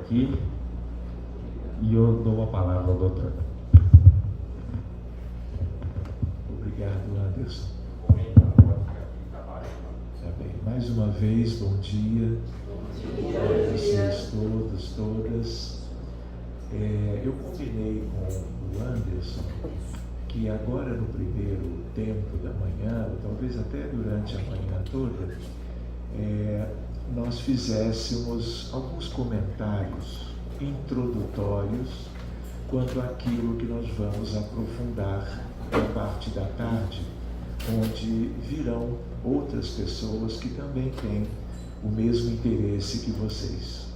aqui e eu dou a palavra ao doutor. Obrigado, Anderson. Mais uma vez, bom dia a vocês todos, todas. Eu combinei com o Anderson que agora no primeiro tempo da manhã, ou talvez até durante a manhã toda, nós fizéssemos alguns comentários introdutórios quanto àquilo que nós vamos aprofundar na parte da tarde, onde virão outras pessoas que também têm o mesmo interesse que vocês.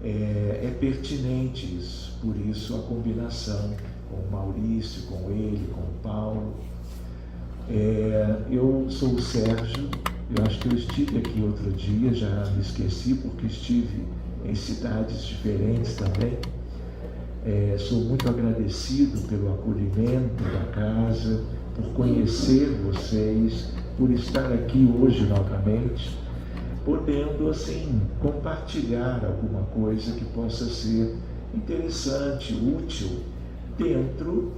É pertinente isso, por isso a combinação com o Maurício, com ele, com o Paulo. Eu sou o Sérgio, eu acho que eu estive aqui outro dia, já me esqueci porque estive em cidades diferentes também. Sou muito agradecido pelo acolhimento da casa, por conhecer vocês, por estar aqui hoje novamente, podendo assim compartilhar alguma coisa que possa ser interessante, útil, dentro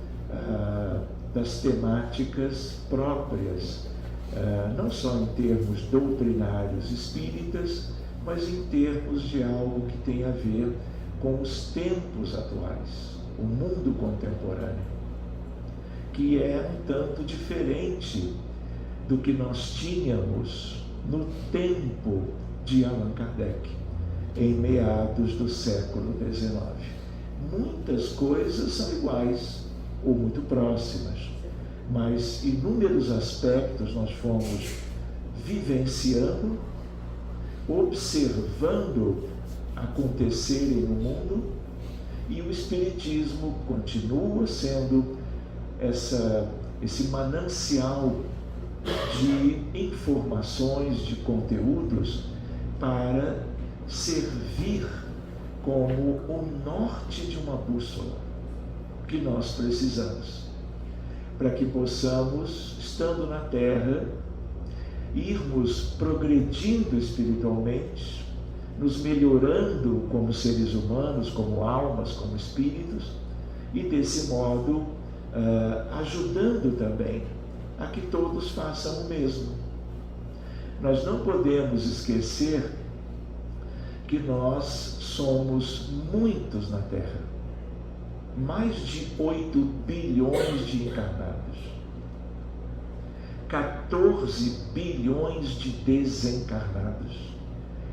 das temáticas próprias, não só em termos doutrinários espíritas, mas em termos de algo que tem a ver com os tempos atuais, o mundo contemporâneo, que é um tanto diferente do que nós tínhamos no tempo de Allan Kardec, em meados do século XIX. Muitas coisas são iguais ou muito próximas, mas inúmeros aspectos nós fomos vivenciando, observando acontecerem no mundo, e o Espiritismo continua sendo esse manancial de informações, de conteúdos, para servir como o norte de uma bússola que nós precisamos, para que possamos, estando na Terra, irmos progredindo espiritualmente, nos melhorando como seres humanos, como almas, como espíritos, e desse modo ajudando também a que todos façam o mesmo. Nós não podemos esquecer que nós somos muitos na Terra, mais de 8 bilhões de encarnados, 14 bilhões de desencarnados,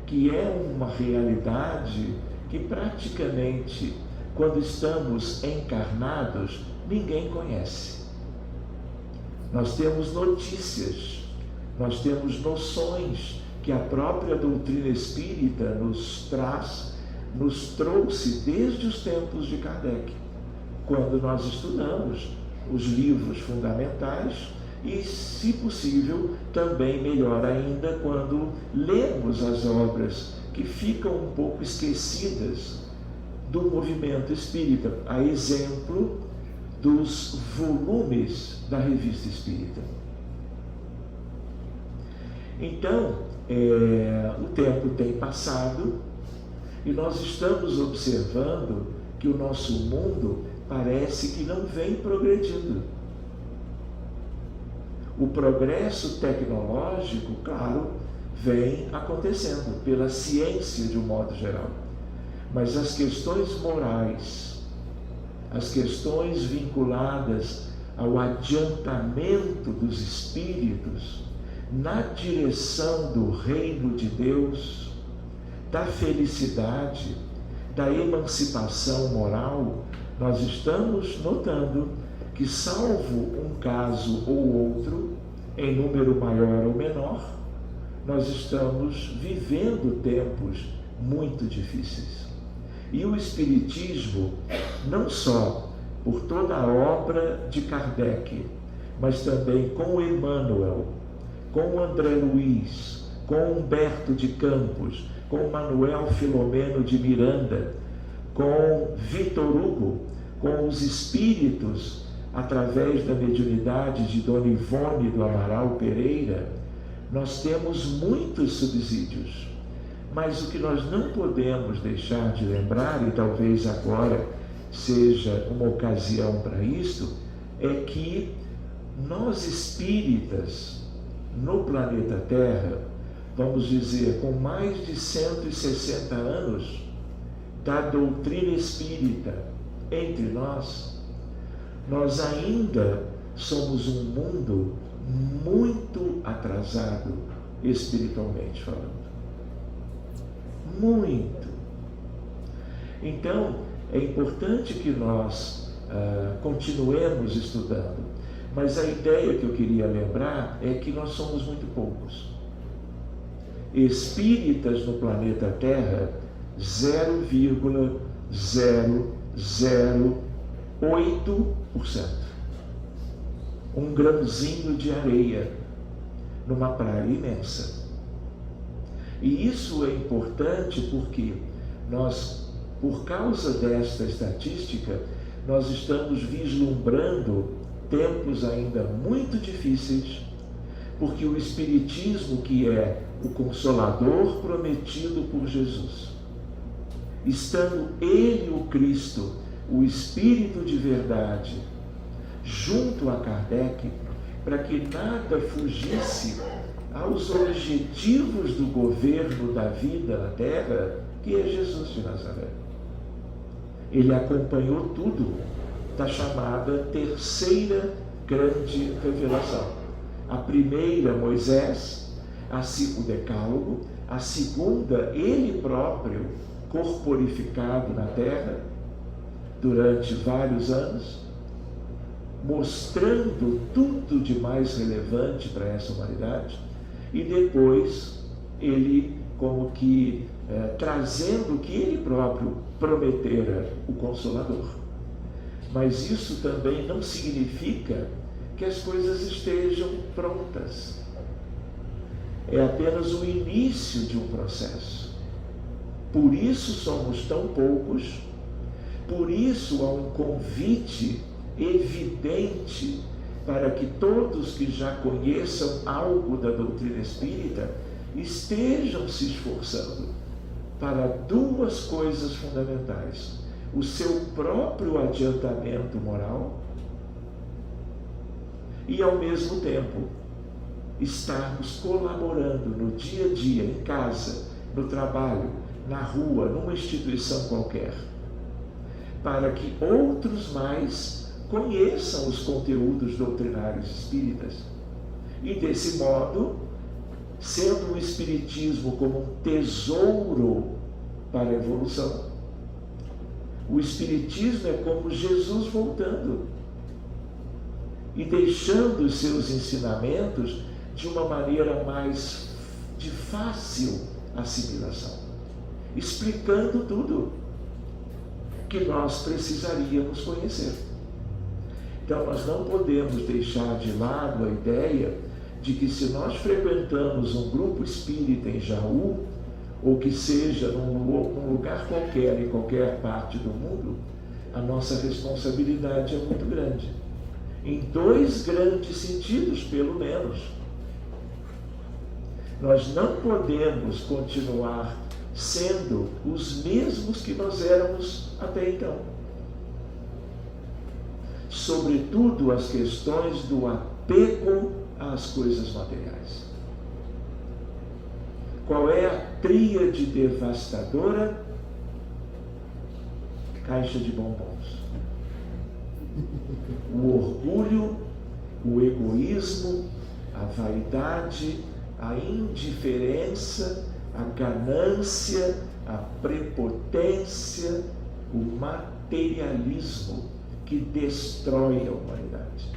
que é uma realidade que praticamente, quando estamos encarnados, ninguém conhece. Nós temos notícias, nós temos noções que a própria doutrina espírita nos trouxe desde os tempos de Kardec, quando nós estudamos os livros fundamentais e, se possível, também melhor ainda, quando lemos as obras que ficam um pouco esquecidas do movimento espírita, a exemplo dos volumes da Revista Espírita. Então, o tempo tem passado e nós estamos observando que o nosso mundo parece que não vem progredindo. O progresso tecnológico, claro, vem acontecendo pela ciência de um modo geral, mas as questões morais, as questões vinculadas ao adiantamento dos espíritos na direção do reino de Deus, da felicidade, da emancipação moral, nós estamos notando que, salvo um caso ou outro, em número maior ou menor, nós estamos vivendo tempos muito difíceis. E o Espiritismo, não só por toda a obra de Kardec, mas também com Emmanuel, com André Luiz, com Humberto de Campos, com Manuel Filomeno de Miranda, com Vitor Hugo, com os espíritos, através da mediunidade de Dona Ivone do Amaral Pereira, nós temos muitos subsídios, Mas o que nós não podemos deixar de lembrar, e talvez agora seja uma ocasião para isto, é que nós espíritas, no planeta Terra, vamos dizer, com mais de 160 anos da doutrina espírita entre nós ainda somos um mundo muito atrasado espiritualmente falando. Muito. Então, é importante que nós continuemos estudando, mas a ideia que eu queria lembrar é que nós somos muito poucos. Espíritas no planeta Terra, 0,008%. Um grãozinho de areia numa praia imensa. E isso é importante porque nós, por causa desta estatística, nós estamos vislumbrando tempos ainda muito difíceis, porque o Espiritismo, que é o Consolador prometido por Jesus, estando Ele, o Cristo, o Espírito de verdade, junto a Kardec, para que nada fugisse aos objetivos do governo da vida na Terra, que é Jesus de Nazaré. Ele acompanhou tudo da chamada terceira grande revelação. A primeira, Moisés, o Decálogo, a segunda, ele próprio, corporificado na Terra, durante vários anos, mostrando tudo de mais relevante para essa humanidade, e depois ele como que trazendo o que ele próprio prometera, o Consolador. Mas isso também não significa que as coisas estejam prontas. É apenas o início de um processo. Por isso somos tão poucos, por isso há um convite evidente para que todos que já conheçam algo da doutrina espírita estejam se esforçando para duas coisas fundamentais: o seu próprio adiantamento moral e, ao mesmo tempo, estarmos colaborando no dia a dia, em casa, no trabalho, na rua, numa instituição qualquer, para que outros mais conheçam os conteúdos doutrinários espíritas e, desse modo, sendo o Espiritismo como um tesouro para a evolução. O Espiritismo é como Jesus voltando e deixando os seus ensinamentos de uma maneira mais de fácil assimilação, explicando tudo que nós precisaríamos conhecer. Então, nós não podemos deixar de lado a ideia de que, se nós frequentamos um grupo espírita em Jaú, ou que seja num lugar qualquer, em qualquer parte do mundo, a nossa responsabilidade é muito grande. Em dois grandes sentidos, pelo menos. Nós não podemos continuar sendo os mesmos que nós éramos até então. Sobretudo as questões do apego às coisas materiais. Qual é a tríade devastadora? Caixa de bombons. O orgulho, o egoísmo, a vaidade, a indiferença, a ganância, a prepotência, o materialismo que destrói a humanidade.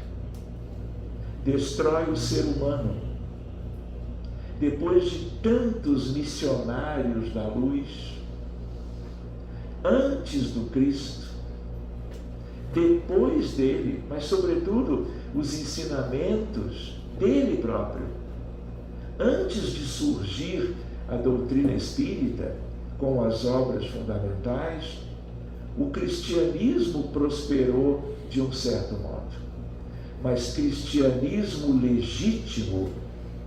Destrói o ser humano. Depois de tantos missionários da luz, antes do Cristo, depois dele, mas sobretudo os ensinamentos dele próprio, antes de surgir a doutrina espírita com as obras fundamentais, o cristianismo prosperou de um certo modo, mas cristianismo legítimo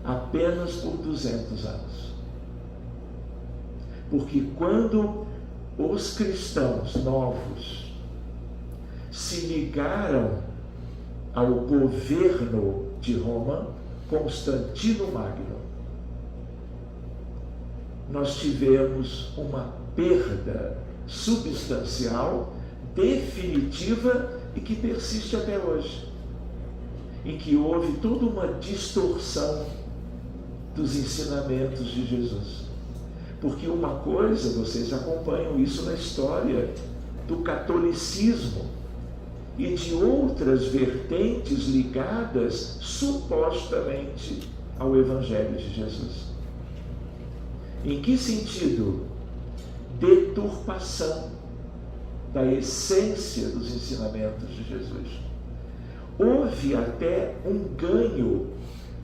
apenas por 200 anos. Porque quando os cristãos novos se ligaram ao governo de Roma, Constantino Magno, nós tivemos uma perda substancial, definitiva e que persiste até hoje, em que houve toda uma distorção dos ensinamentos de Jesus. Porque uma coisa, vocês acompanham isso na história do catolicismo e de outras vertentes ligadas supostamente ao Evangelho de Jesus. Em que sentido? Deturpação da essência dos ensinamentos de Jesus. Houve até um ganho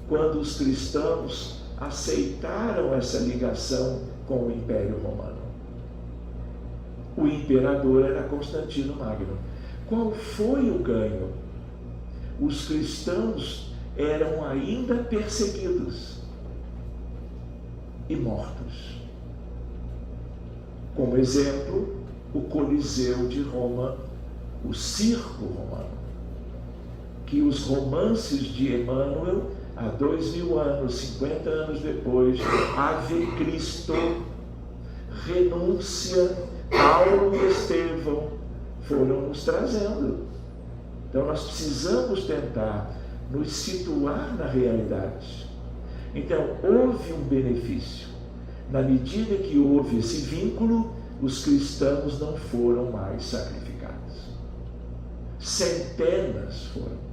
quando os cristãos aceitaram essa ligação com o Império Romano. O imperador era Constantino Magno. Qual foi o ganho? Os cristãos eram ainda perseguidos e mortos. Como exemplo, o Coliseu de Roma, o circo romano, que os romances de Emmanuel, há 2000 anos, 50 anos depois, Ave Cristo, Renúncia, Paulo e Estevão, foram nos trazendo. Então nós precisamos tentar nos situar na realidade. Então houve um benefício. Na medida que houve esse vínculo, os cristãos não foram mais sacrificados. Centenas foram.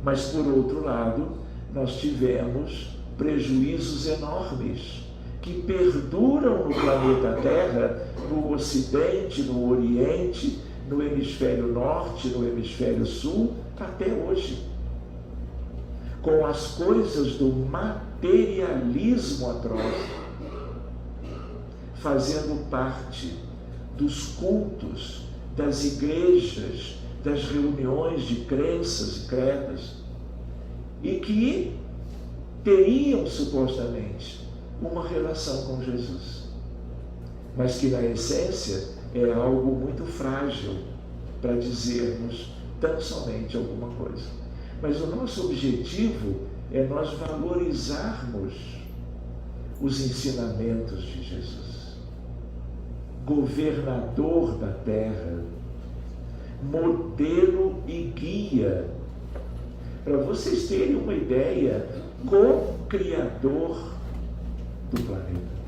Mas por outro lado, nós tivemos prejuízos enormes que perduram no planeta Terra, no Ocidente, no Oriente, no Hemisfério Norte, no Hemisfério Sul, até hoje. Com as coisas do materialismo atroz, fazendo parte dos cultos, das igrejas, das reuniões de crenças e credos, e que teriam supostamente uma relação com Jesus, mas que na essência é algo muito frágil para dizermos tão somente alguma coisa. Mas o nosso objetivo é nós valorizarmos os ensinamentos de Jesus, governador da terra, modelo e guia. Para vocês terem uma ideia, co-criador do planeta.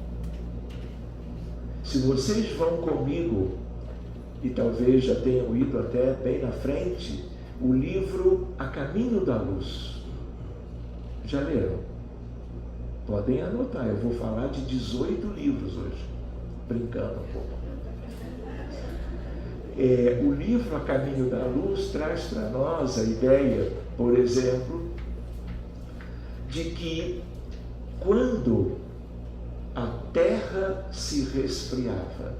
Se vocês vão comigo, e talvez já tenham ido até bem na frente, o livro A Caminho da Luz. Já leram? Podem anotar, eu vou falar de 18 livros hoje, brincando um pouco. O livro A Caminho da Luz traz para nós a ideia, por exemplo, de que quando a terra se resfriava,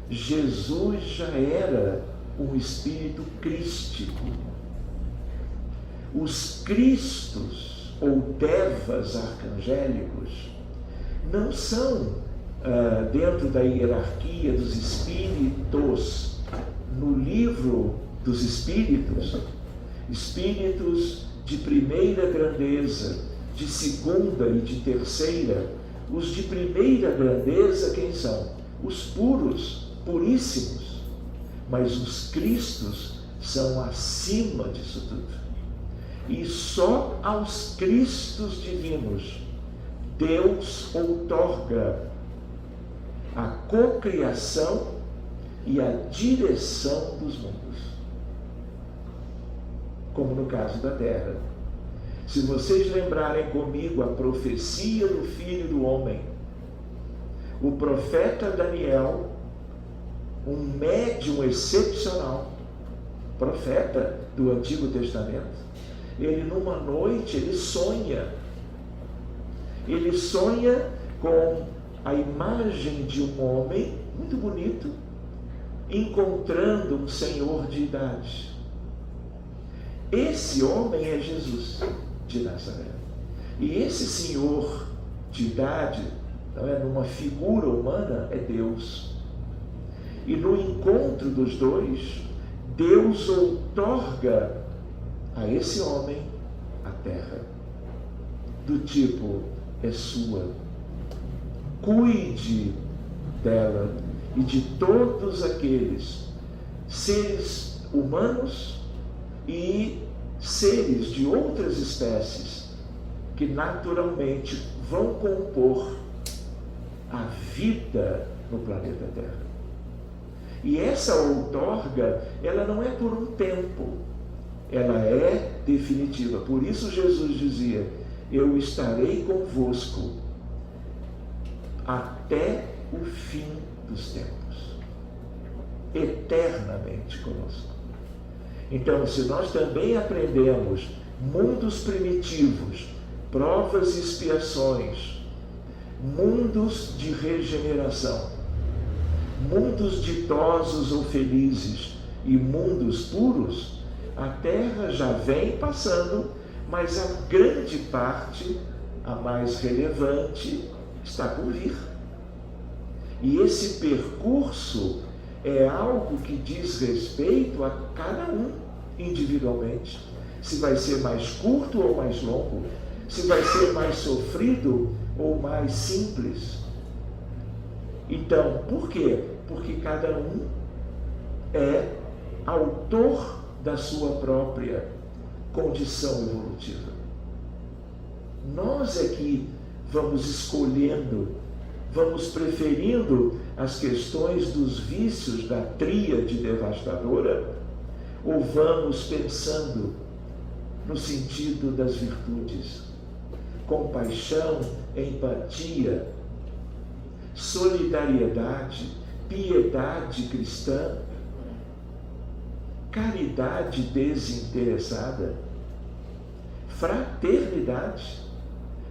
Jesus já era um espírito crístico. Os cristos ou devas arcangélicos não são dentro da hierarquia dos espíritos. No livro dos espíritos, espíritos de primeira grandeza, de segunda e de terceira, os de primeira grandeza quem são? Os puros, puríssimos. Mas os cristos são acima disso tudo. E só aos cristos divinos Deus outorga a cocriação e a direção dos mundos, como no caso da terra. Se vocês lembrarem comigo a profecia do Filho do Homem, o profeta Daniel, um médium excepcional, profeta do Antigo Testamento, ele numa noite, ele sonha com a imagem de um homem muito bonito, encontrando um senhor de idade. Esse homem é Jesus de Nazaré. E esse senhor de idade não é? Numa figura humana, é Deus. E no encontro dos dois, Deus outorga a esse homem a terra. Do tipo, é sua. Cuide dela e de todos aqueles seres humanos e seres de outras espécies que naturalmente vão compor a vida no planeta Terra. E essa outorga, ela não é por um tempo, ela é definitiva. Por isso Jesus dizia: eu estarei convosco até o fim dos tempos, eternamente conosco. Então, se nós também aprendemos mundos primitivos, provas e expiações, mundos de regeneração, mundos ditosos ou felizes e mundos puros, a Terra já vem passando, mas a grande parte, a mais relevante, está por vir. E esse percurso é algo que diz respeito a cada um individualmente. Se vai ser mais curto ou mais longo, se vai ser mais sofrido ou mais simples. Então, por quê? Porque cada um é autor da sua própria condição evolutiva. Nós é que vamos escolhendo, vamos preferindo as questões dos vícios da tríade devastadora, ou vamos pensando no sentido das virtudes, compaixão, empatia, solidariedade, piedade cristã, caridade desinteressada, fraternidade.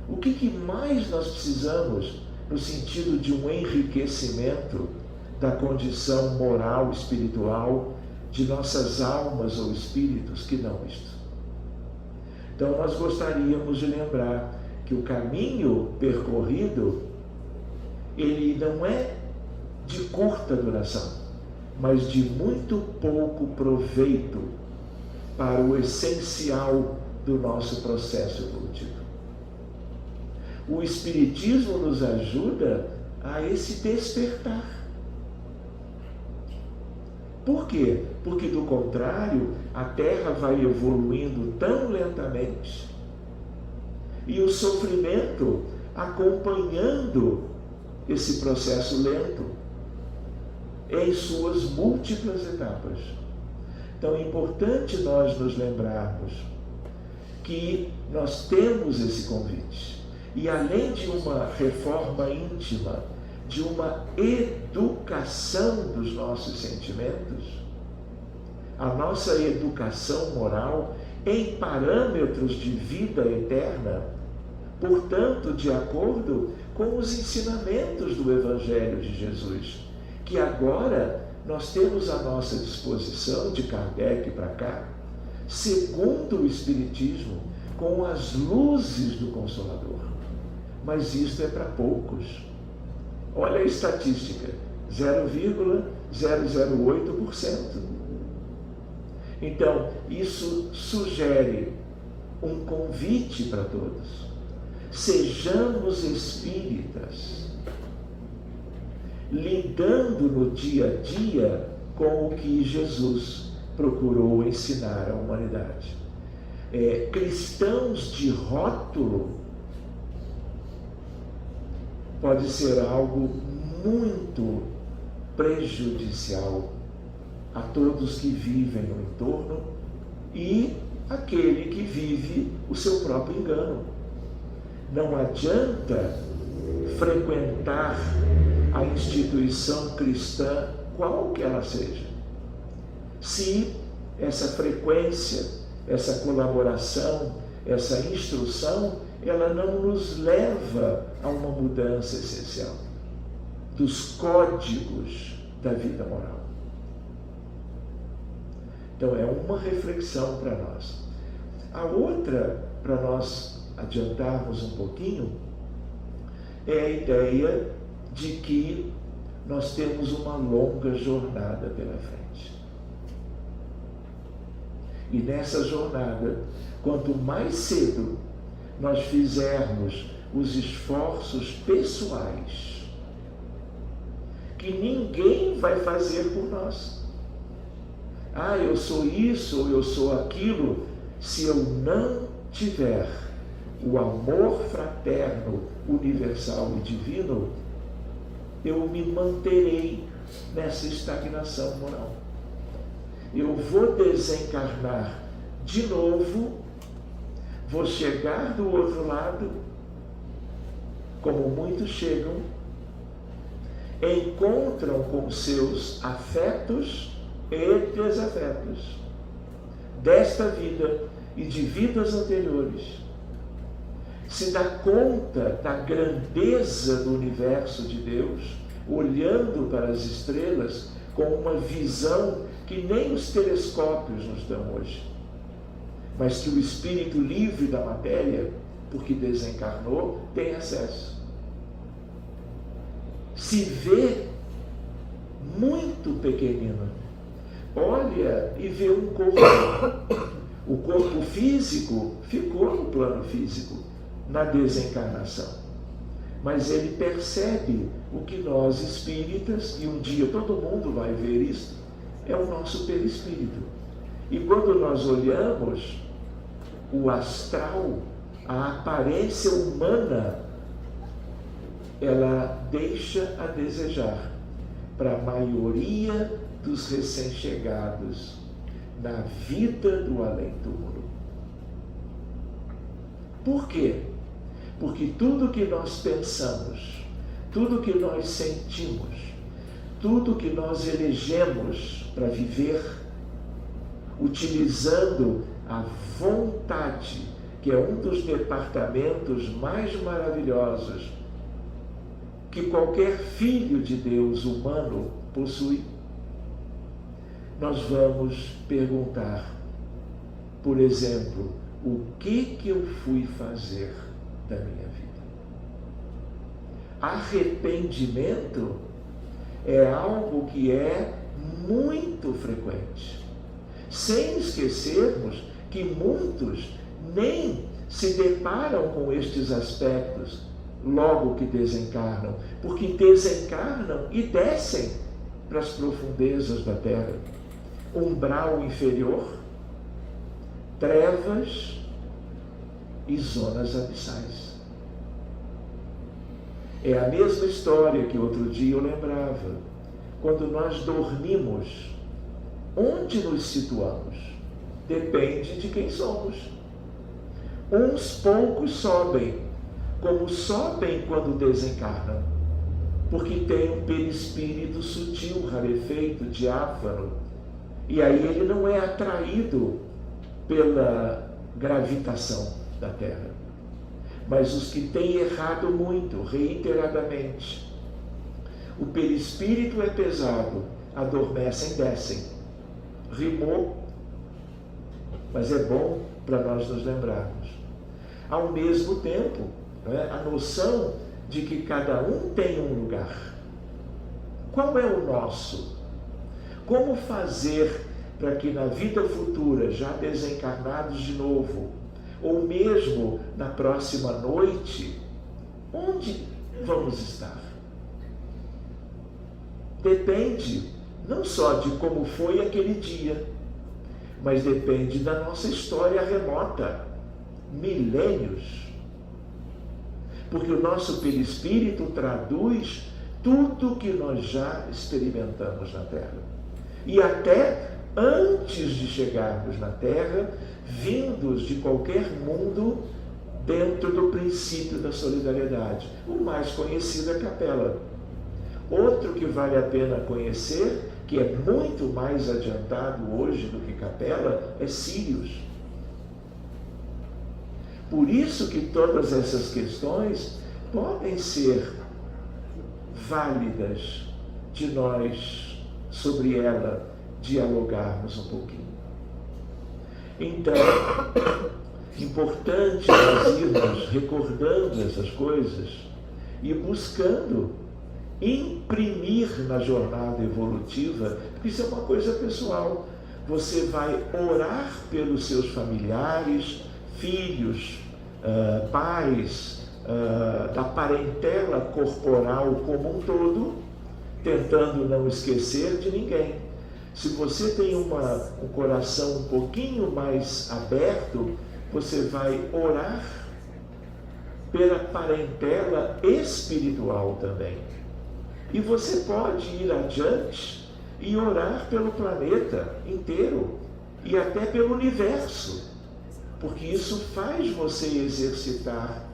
O que mais nós precisamos no sentido de um enriquecimento da condição moral, espiritual de nossas almas ou espíritos que não isto? Então nós gostaríamos de lembrar que o caminho percorrido, ele não é de curta duração, mas de muito pouco proveito para o essencial do nosso processo evolutivo. O Espiritismo nos ajuda a esse despertar. Por quê? Porque, do contrário, a Terra vai evoluindo tão lentamente e o sofrimento acompanhando esse processo lento em suas múltiplas etapas. Então é importante nós nos lembrarmos que nós temos esse convite. E além de uma reforma íntima, de uma educação dos nossos sentimentos, a nossa educação moral em parâmetros de vida eterna, portanto, de acordo com os ensinamentos do Evangelho de Jesus, que agora nós temos à nossa disposição, de Kardec para cá, segundo o Espiritismo, com as luzes do Consolador. Mas isto é para poucos. Olha a estatística, 0,008%. Então, isso sugere um convite para todos. Sejamos espíritas, lidando no dia a dia com o que Jesus procurou ensinar à humanidade. Cristãos de rótulo pode ser algo muito prejudicial a todos que vivem no entorno e aquele que vive o seu próprio engano. Não adianta frequentar a instituição cristã, qual que ela seja, se essa frequência, essa colaboração, essa instrução, ela não nos leva a uma mudança essencial dos códigos da vida moral. Então é uma reflexão para nós. A outra, para nós adiantarmos um pouquinho, é a ideia de que nós temos uma longa jornada pela frente. E nessa jornada, quanto mais cedo nós fizermos os esforços pessoais, que ninguém vai fazer por nós. Ah, eu sou isso ou eu sou aquilo. Se eu não tiver o amor fraterno, universal e divino, eu me manterei nessa estagnação moral. Eu vou desencarnar de novo, vou chegar do outro lado, como muitos chegam, encontram com seus afetos e desafetos desta vida e de vidas anteriores, se dá conta da grandeza do universo de Deus, olhando para as estrelas com uma visão que nem os telescópios nos dão hoje, mas que o espírito livre da matéria, porque desencarnou, tem acesso. Se vê muito pequenino, olha e vê um corpo. O corpo físico ficou no plano físico, na desencarnação. Mas ele percebe o que nós espíritas, e um dia todo mundo vai ver isso, é o nosso perispírito. E quando nós olhamos, o astral, a aparência humana, ela deixa a desejar para a maioria dos recém-chegados na vida do além-túmulo. Por quê? Porque tudo que nós pensamos, tudo que nós sentimos, tudo que nós elegemos para viver, utilizando a vontade, que é um dos departamentos mais maravilhosos que qualquer filho de Deus humano possui, nós vamos perguntar, por exemplo, o que eu fui fazer da minha vida? Arrependimento é algo que é muito frequente, sem esquecermos que muitos nem se deparam com estes aspectos logo que desencarnam, porque desencarnam e descem para as profundezas da Terra. Umbral inferior, trevas e zonas abissais. É a mesma história que outro dia eu lembrava. Quando nós dormimos, onde nos situamos? Depende de quem somos. Uns poucos sobem, como sobem quando desencarnam, porque tem um perispírito sutil, rarefeito, diáfano, e aí ele não é atraído pela gravitação da Terra. Mas os que têm errado muito, reiteradamente, o perispírito é pesado, adormecem, descem. Rimou, mas é bom para nós nos lembrarmos. Ao mesmo tempo, a noção de que cada um tem um lugar. Qual é o nosso? Como fazer para que na vida futura, já desencarnados de novo, ou mesmo na próxima noite, onde vamos estar? Depende não só de como foi aquele dia, mas depende da nossa história remota, milênios. Porque o nosso perispírito traduz tudo que nós já experimentamos na Terra. E até antes de chegarmos na Terra, vindos de qualquer mundo dentro do princípio da solidariedade. O mais conhecido é Capela. Outro que vale a pena conhecer, que é muito mais adiantado hoje do que Capela, é Sírius. Por isso que todas essas questões podem ser válidas de nós, sobre ela, dialogarmos um pouquinho. Então, importante nós irmos recordando essas coisas e buscando imprimir na jornada evolutiva, porque isso é uma coisa pessoal. Você vai orar pelos seus familiares, filhos, pais, da parentela corporal como um todo, tentando não esquecer de ninguém. Se você tem um coração um pouquinho mais aberto, você vai orar pela parentela espiritual também. E você pode ir adiante e orar pelo planeta inteiro e até pelo universo, porque isso faz você exercitar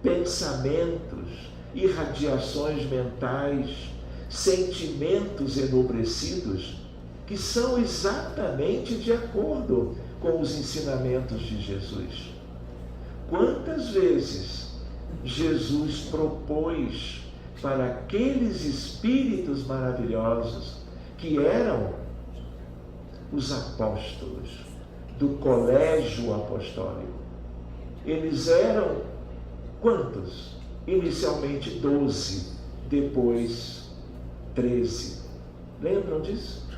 pensamentos, irradiações mentais, sentimentos enobrecidos, que são exatamente de acordo com os ensinamentos de Jesus. Quantas vezes Jesus propôs para aqueles espíritos maravilhosos que eram os apóstolos do colégio apostólico. Eles eram quantos? Inicialmente 12, depois 13. Lembram disso?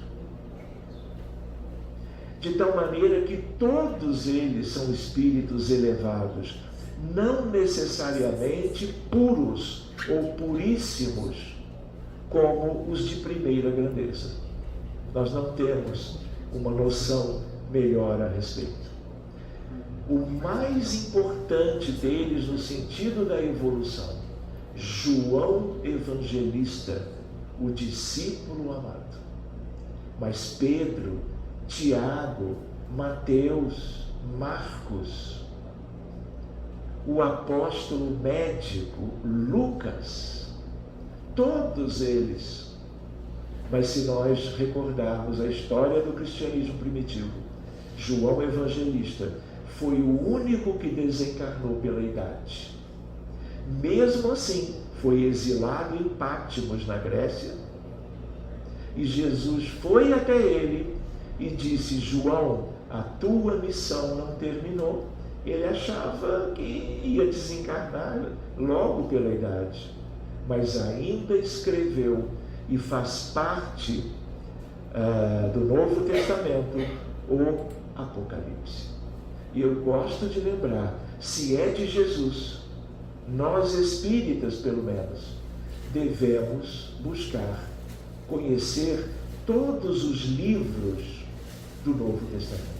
De tal maneira que todos eles são espíritos elevados, não necessariamente puros ou puríssimos, como os de primeira grandeza. Nós não temos uma noção melhor a respeito. O mais importante deles no sentido da evolução, João Evangelista, o discípulo amado. Mas Pedro, Tiago, Mateus, Marcos, o apóstolo médico Lucas, todos eles. Mas se nós recordarmos a história do cristianismo primitivo, João Evangelista foi o único que desencarnou pela idade. Mesmo assim, foi exilado em Patmos, na Grécia, e Jesus foi até ele e disse: João, a tua missão não terminou. Ele achava que ia desencarnar logo pela idade, mas ainda escreveu e faz parte do Novo Testamento o Apocalipse. E eu gosto de lembrar, se é de Jesus, nós espíritas pelo menos, devemos buscar conhecer todos os livros do Novo Testamento.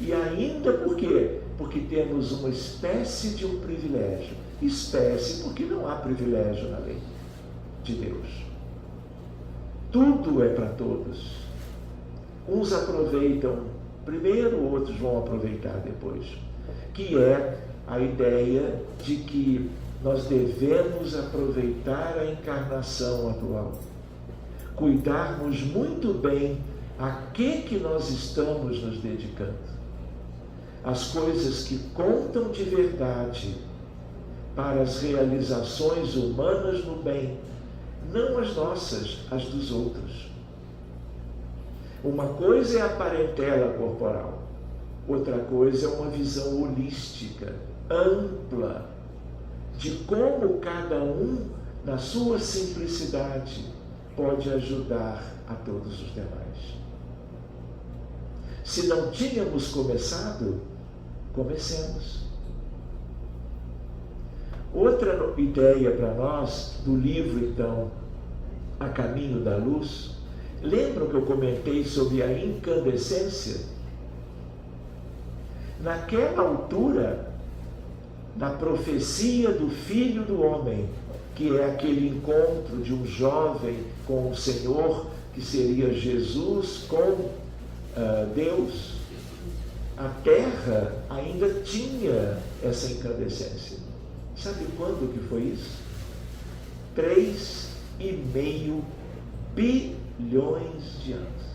E ainda por quê? Porque temos uma espécie de um privilégio. Espécie porque não há privilégio na lei de Deus. Tudo é para todos. Uns aproveitam primeiro, outros vão aproveitar depois. Que é a ideia de que nós devemos aproveitar a encarnação atual. Cuidarmos muito bem a que nós estamos nos dedicando. As coisas que contam de verdade para as realizações humanas no bem, não as nossas, as dos outros. Uma coisa é a parentela corporal, outra coisa é uma visão holística, ampla, de como cada um, na sua simplicidade, pode ajudar a todos os demais. Se não tínhamos começado, comecemos. Outra ideia para nós, do livro, então, A Caminho da Luz, lembram que eu comentei sobre a incandescência? Naquela altura, da profecia do Filho do Homem, que é aquele encontro de um jovem com o Senhor, que seria Jesus com Deus, a Terra ainda tinha essa incandescência. Sabe quando que foi isso? 3,5 bilhões de anos.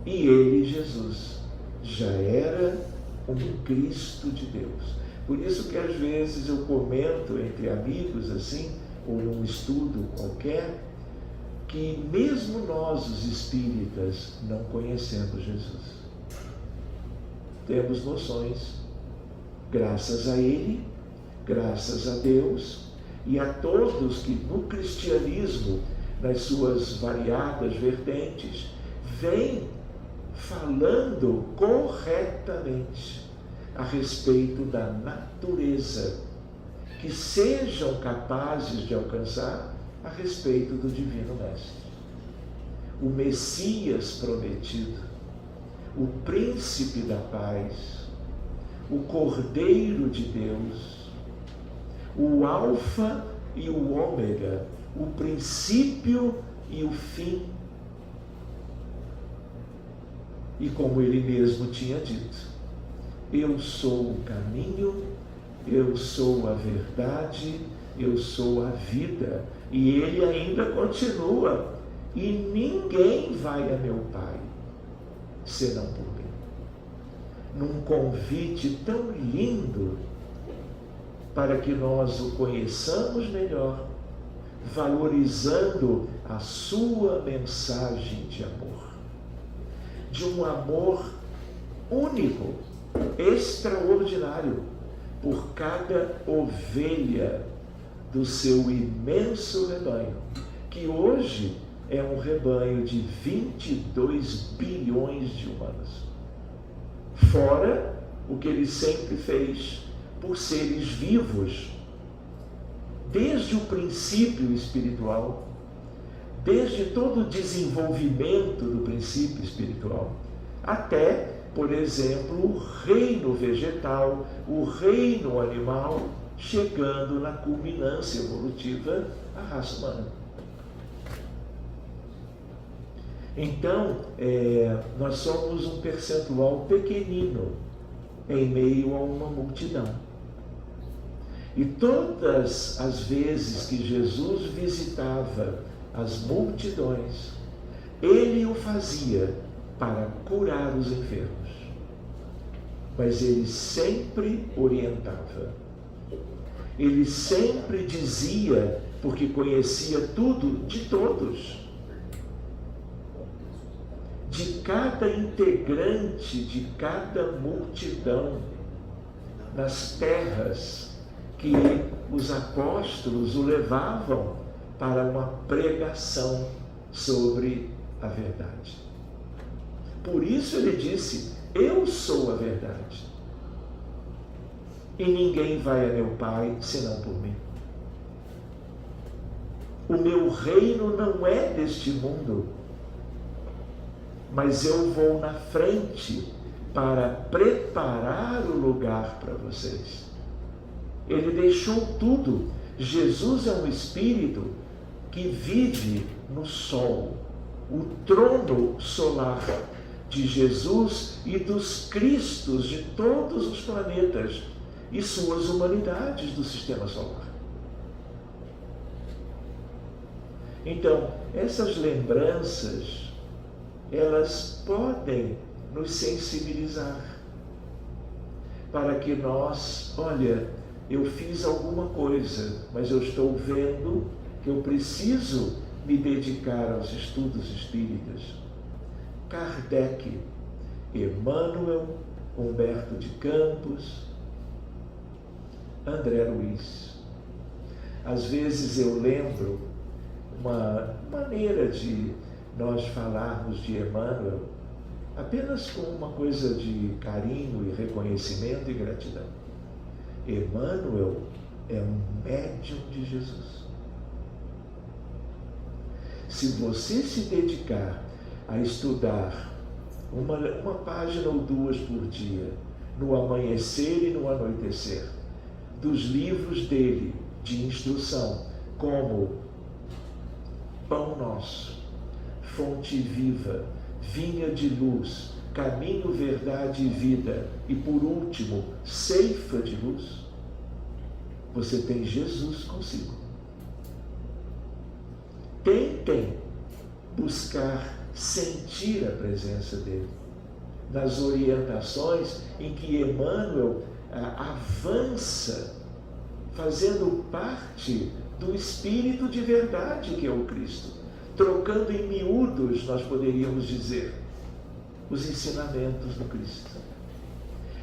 E ele, Jesus, já era um Cristo de Deus. Por isso que às vezes eu comento entre amigos assim, ou num estudo qualquer, que mesmo nós, os espíritas, não conhecemos Jesus. Temos noções, graças a ele, graças a Deus e a todos que no cristianismo, nas suas variadas vertentes, vêm falando corretamente a respeito da natureza, que sejam capazes de alcançar a respeito do Divino Mestre. O Messias prometido, o Príncipe da Paz, o Cordeiro de Deus, o Alfa e o Ômega, o princípio e o fim. E como ele mesmo tinha dito, eu sou o caminho, eu sou a verdade, eu sou a vida. E ele ainda continua, e ninguém vai a meu Pai, senão por mim. Num convite tão lindo, para que nós o conheçamos melhor, valorizando a sua mensagem de amor. De um amor único, extraordinário, por cada ovelha do seu imenso rebanho, que hoje é um rebanho de 22 bilhões de humanos. Fora o que ele sempre fez por seres vivos, desde o princípio espiritual, desde todo o desenvolvimento do princípio espiritual, até, por exemplo, o reino vegetal, o reino animal, chegando na culminância evolutiva, a raça humana. Então, nós somos um percentual pequenino em meio a uma multidão. E todas as vezes que Jesus visitava as multidões, ele o fazia para curar os enfermos. Mas ele sempre orientava. Ele sempre dizia, porque conhecia tudo de todos, de cada integrante de cada multidão, nas terras que os apóstolos o levavam para uma pregação sobre a verdade. Por isso ele disse, eu sou a verdade. E ninguém vai a meu Pai senão por mim. O meu reino não é deste mundo, mas eu vou na frente para preparar o lugar para vocês. Ele deixou tudo. Jesus é um espírito que vive no sol, o trono solar de Jesus e dos Cristos de todos os planetas e suas humanidades do sistema solar. Então, essas lembranças, elas podem nos sensibilizar para que nós, olha, eu fiz alguma coisa, mas eu estou vendo que eu preciso me dedicar aos estudos espíritas. Kardec, Emmanuel, Humberto de Campos, André Luiz. Às vezes eu lembro uma maneira de nós falarmos de Emmanuel apenas com uma coisa de carinho e reconhecimento e gratidão. Emmanuel é um médium de Jesus. Se você se dedicar a estudar uma página ou duas por dia, no amanhecer e no anoitecer, dos livros dele de instrução, como Pão Nosso, Fonte Viva, Vinha de Luz, Caminho, Verdade e Vida, e por último, Ceifa de Luz, você tem Jesus consigo. Tentem buscar sentir a presença dele nas orientações em que Emmanuel avança, fazendo parte do Espírito de verdade que é o Cristo, trocando em miúdos, nós poderíamos dizer, os ensinamentos do Cristo.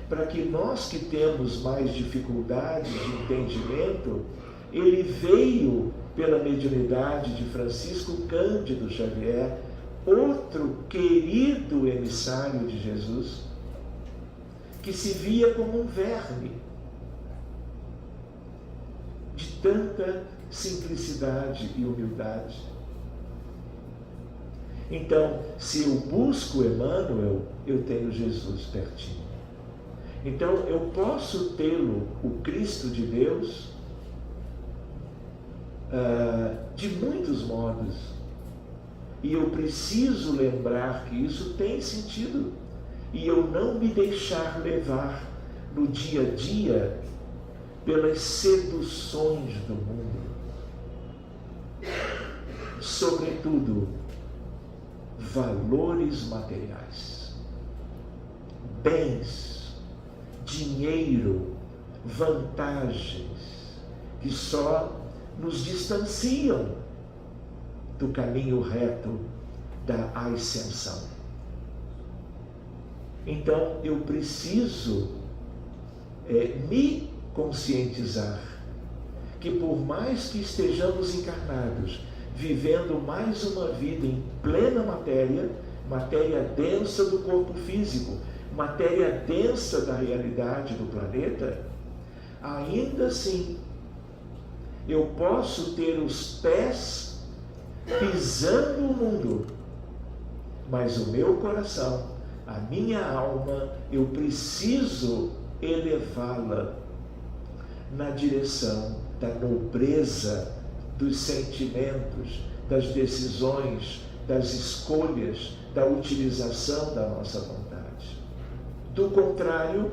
para que nós que temos mais dificuldade de entendimento, ele veio pela mediunidade de Francisco Cândido Xavier, outro querido emissário de Jesus, que se via como um verme, de tanta simplicidade e humildade. Então, se eu busco Emmanuel, eu tenho Jesus pertinho. Então, eu posso tê-lo, o Cristo de Deus, de muitos modos. E eu preciso lembrar que isso tem sentido. E eu não me deixar levar no dia a dia pelas seduções do mundo. Sobretudo, valores materiais, bens, dinheiro, vantagens, que só nos distanciam do caminho reto da ascensão. Então, eu preciso me conscientizar que por mais que estejamos encarnados, vivendo mais uma vida em plena matéria, matéria densa do corpo físico, matéria densa da realidade do planeta, ainda assim, eu posso ter os pés pisando o mundo, mas o meu coração, a minha alma, eu preciso elevá-la na direção da nobreza dos sentimentos, das decisões, das escolhas, da utilização da nossa vontade. Do contrário,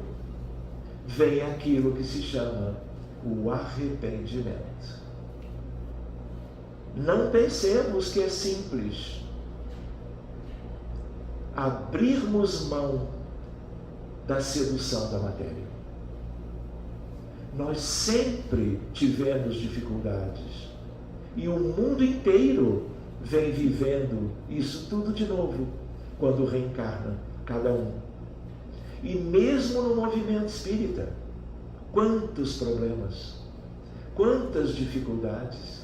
vem aquilo que se chama o arrependimento. Não pensemos que é simples abrirmos mão da sedução da matéria. Nós sempre tivemos dificuldades e o mundo inteiro vem vivendo isso tudo de novo quando reencarna cada um. E mesmo no movimento espírita, quantos problemas, quantas dificuldades,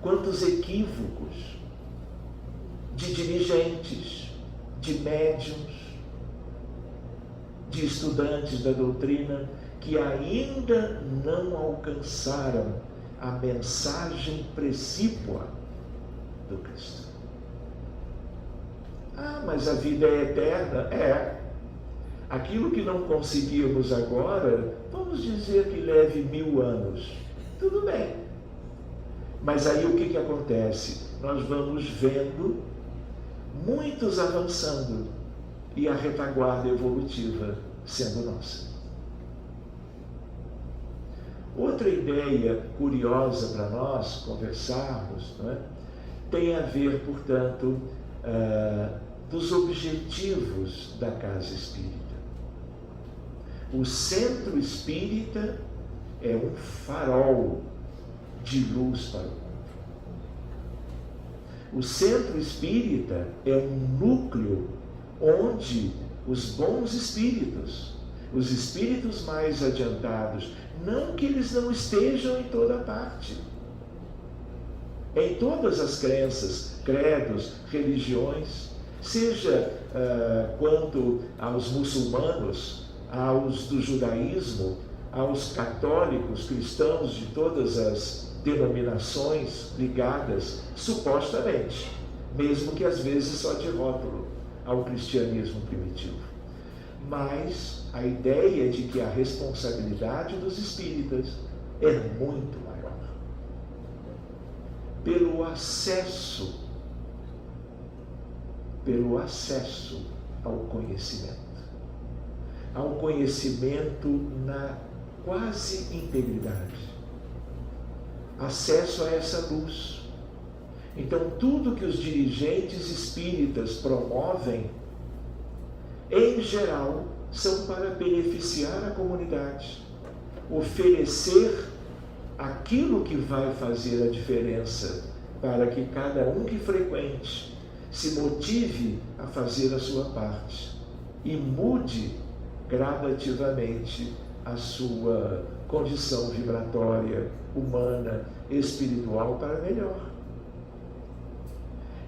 quantos equívocos de dirigentes, de médiuns, de estudantes da doutrina que ainda não alcançaram a mensagem precípua do Cristo. Ah, mas a vida é eterna. É. Aquilo que não conseguimos agora, vamos dizer que leve 1000 anos. Tudo bem. Mas aí o que acontece? Nós vamos vendo muitos avançando e a retaguarda evolutiva sendo nossa. Outra ideia curiosa para nós conversarmos, não é? Tem a ver, portanto, dos objetivos da casa espírita. O centro espírita é um farol de luz para o mundo. O centro espírita é um núcleo onde os bons espíritos, os espíritos mais adiantados, não que eles não estejam em toda parte, em todas as crenças, credos, religiões, seja quanto aos muçulmanos, aos do judaísmo, aos católicos, cristãos de todas as denominações ligadas, supostamente, mesmo que às vezes só de rótulo, ao cristianismo primitivo. Mas a ideia de que a responsabilidade dos espíritas é muito maior. Pelo acesso ao conhecimento na quase integridade, acesso a essa luz. Então, tudo que os dirigentes espíritas promovem, em geral, são para beneficiar a comunidade, oferecer aquilo que vai fazer a diferença para que cada um que frequente se motive a fazer a sua parte e mude gradativamente a sua condição vibratória, humana, espiritual para melhor.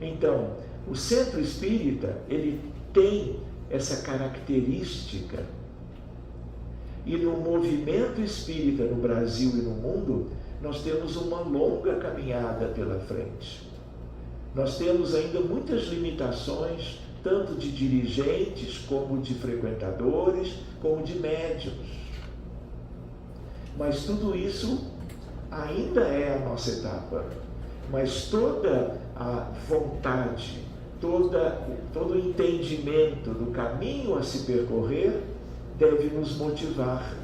Então, o centro espírita, ele tem essa característica. E no movimento espírita no Brasil e no mundo, nós temos uma longa caminhada pela frente. Nós temos ainda muitas limitações, tanto de dirigentes, como de frequentadores, como de médiuns. Mas tudo isso ainda é a nossa etapa. Mas toda a vontade, todo o entendimento do caminho a se percorrer deve nos motivar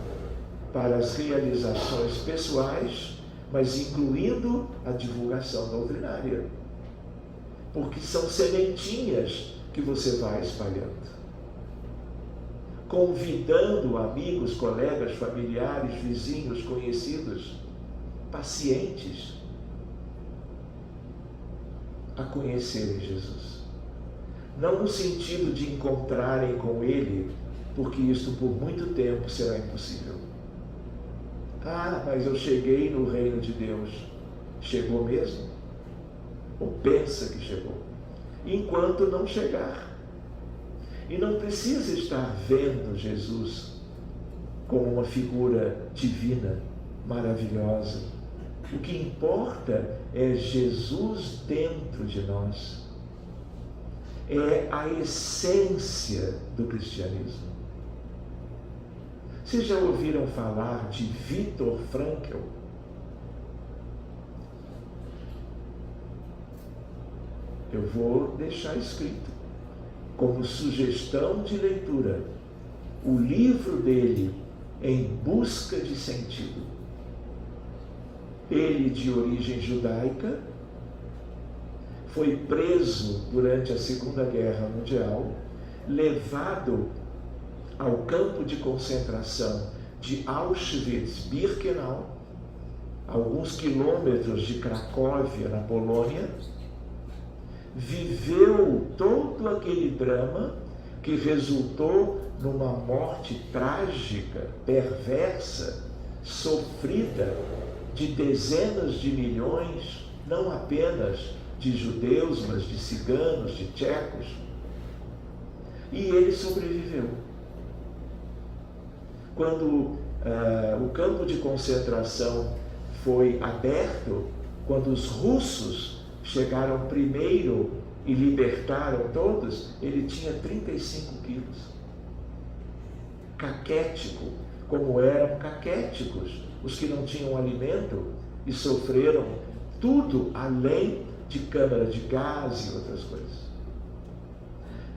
para as realizações pessoais, mas incluindo a divulgação doutrinária. Porque são sementinhas que você vai espalhando. Convidando amigos, colegas, familiares, vizinhos, conhecidos, pacientes, a conhecerem Jesus. Não no sentido de encontrarem com Ele, porque isso por muito tempo será impossível. Ah, mas eu cheguei no reino de Deus. Chegou mesmo? Ou pensa que chegou? Enquanto não chegar. E não precisa estar vendo Jesus como uma figura divina, maravilhosa. O que importa é Jesus dentro de nós. É a essência do cristianismo. Vocês já ouviram falar de Viktor Frankl? Eu vou deixar escrito, como sugestão de leitura, o livro dele, Em Busca de Sentido. Ele, de origem judaica, foi preso durante a Segunda Guerra Mundial, levado ao campo de concentração de Auschwitz-Birkenau, alguns quilômetros de Cracóvia, na Polônia, viveu todo aquele drama que resultou numa morte trágica, perversa, sofrida de dezenas de milhões, não apenas de judeus, mas de ciganos, de tchecos. E ele sobreviveu. Quando o campo de concentração foi aberto, quando os russos chegaram primeiro e libertaram todos, ele tinha 35 quilos. Caquético, como eram caquéticos os que não tinham alimento e sofreram tudo além de câmara de gás e outras coisas.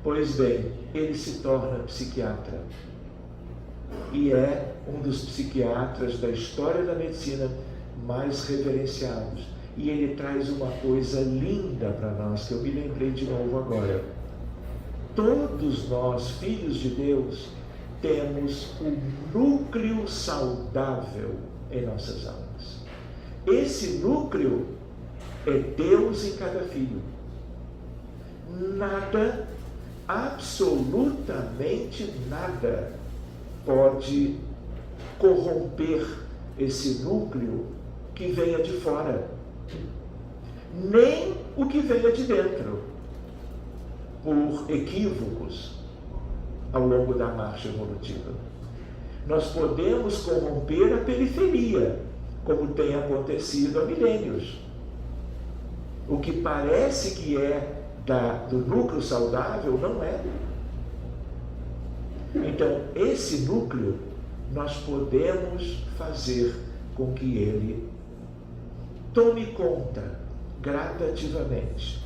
Pois bem, ele se torna psiquiatra. E é um dos psiquiatras da história da medicina mais reverenciados. E ele traz uma coisa linda para nós, que eu me lembrei de novo agora. Todos nós, filhos de Deus, temos um núcleo saudável em nossas almas. Esse núcleo é Deus em cada filho. Nada, absolutamente nada, pode corromper esse núcleo que venha de fora, nem o que venha de dentro, por equívocos ao longo da marcha evolutiva. Nós podemos corromper a periferia, como tem acontecido há milênios. O que parece que é do núcleo saudável, não é. Então, esse núcleo, nós podemos fazer com que ele tome conta, gradativamente,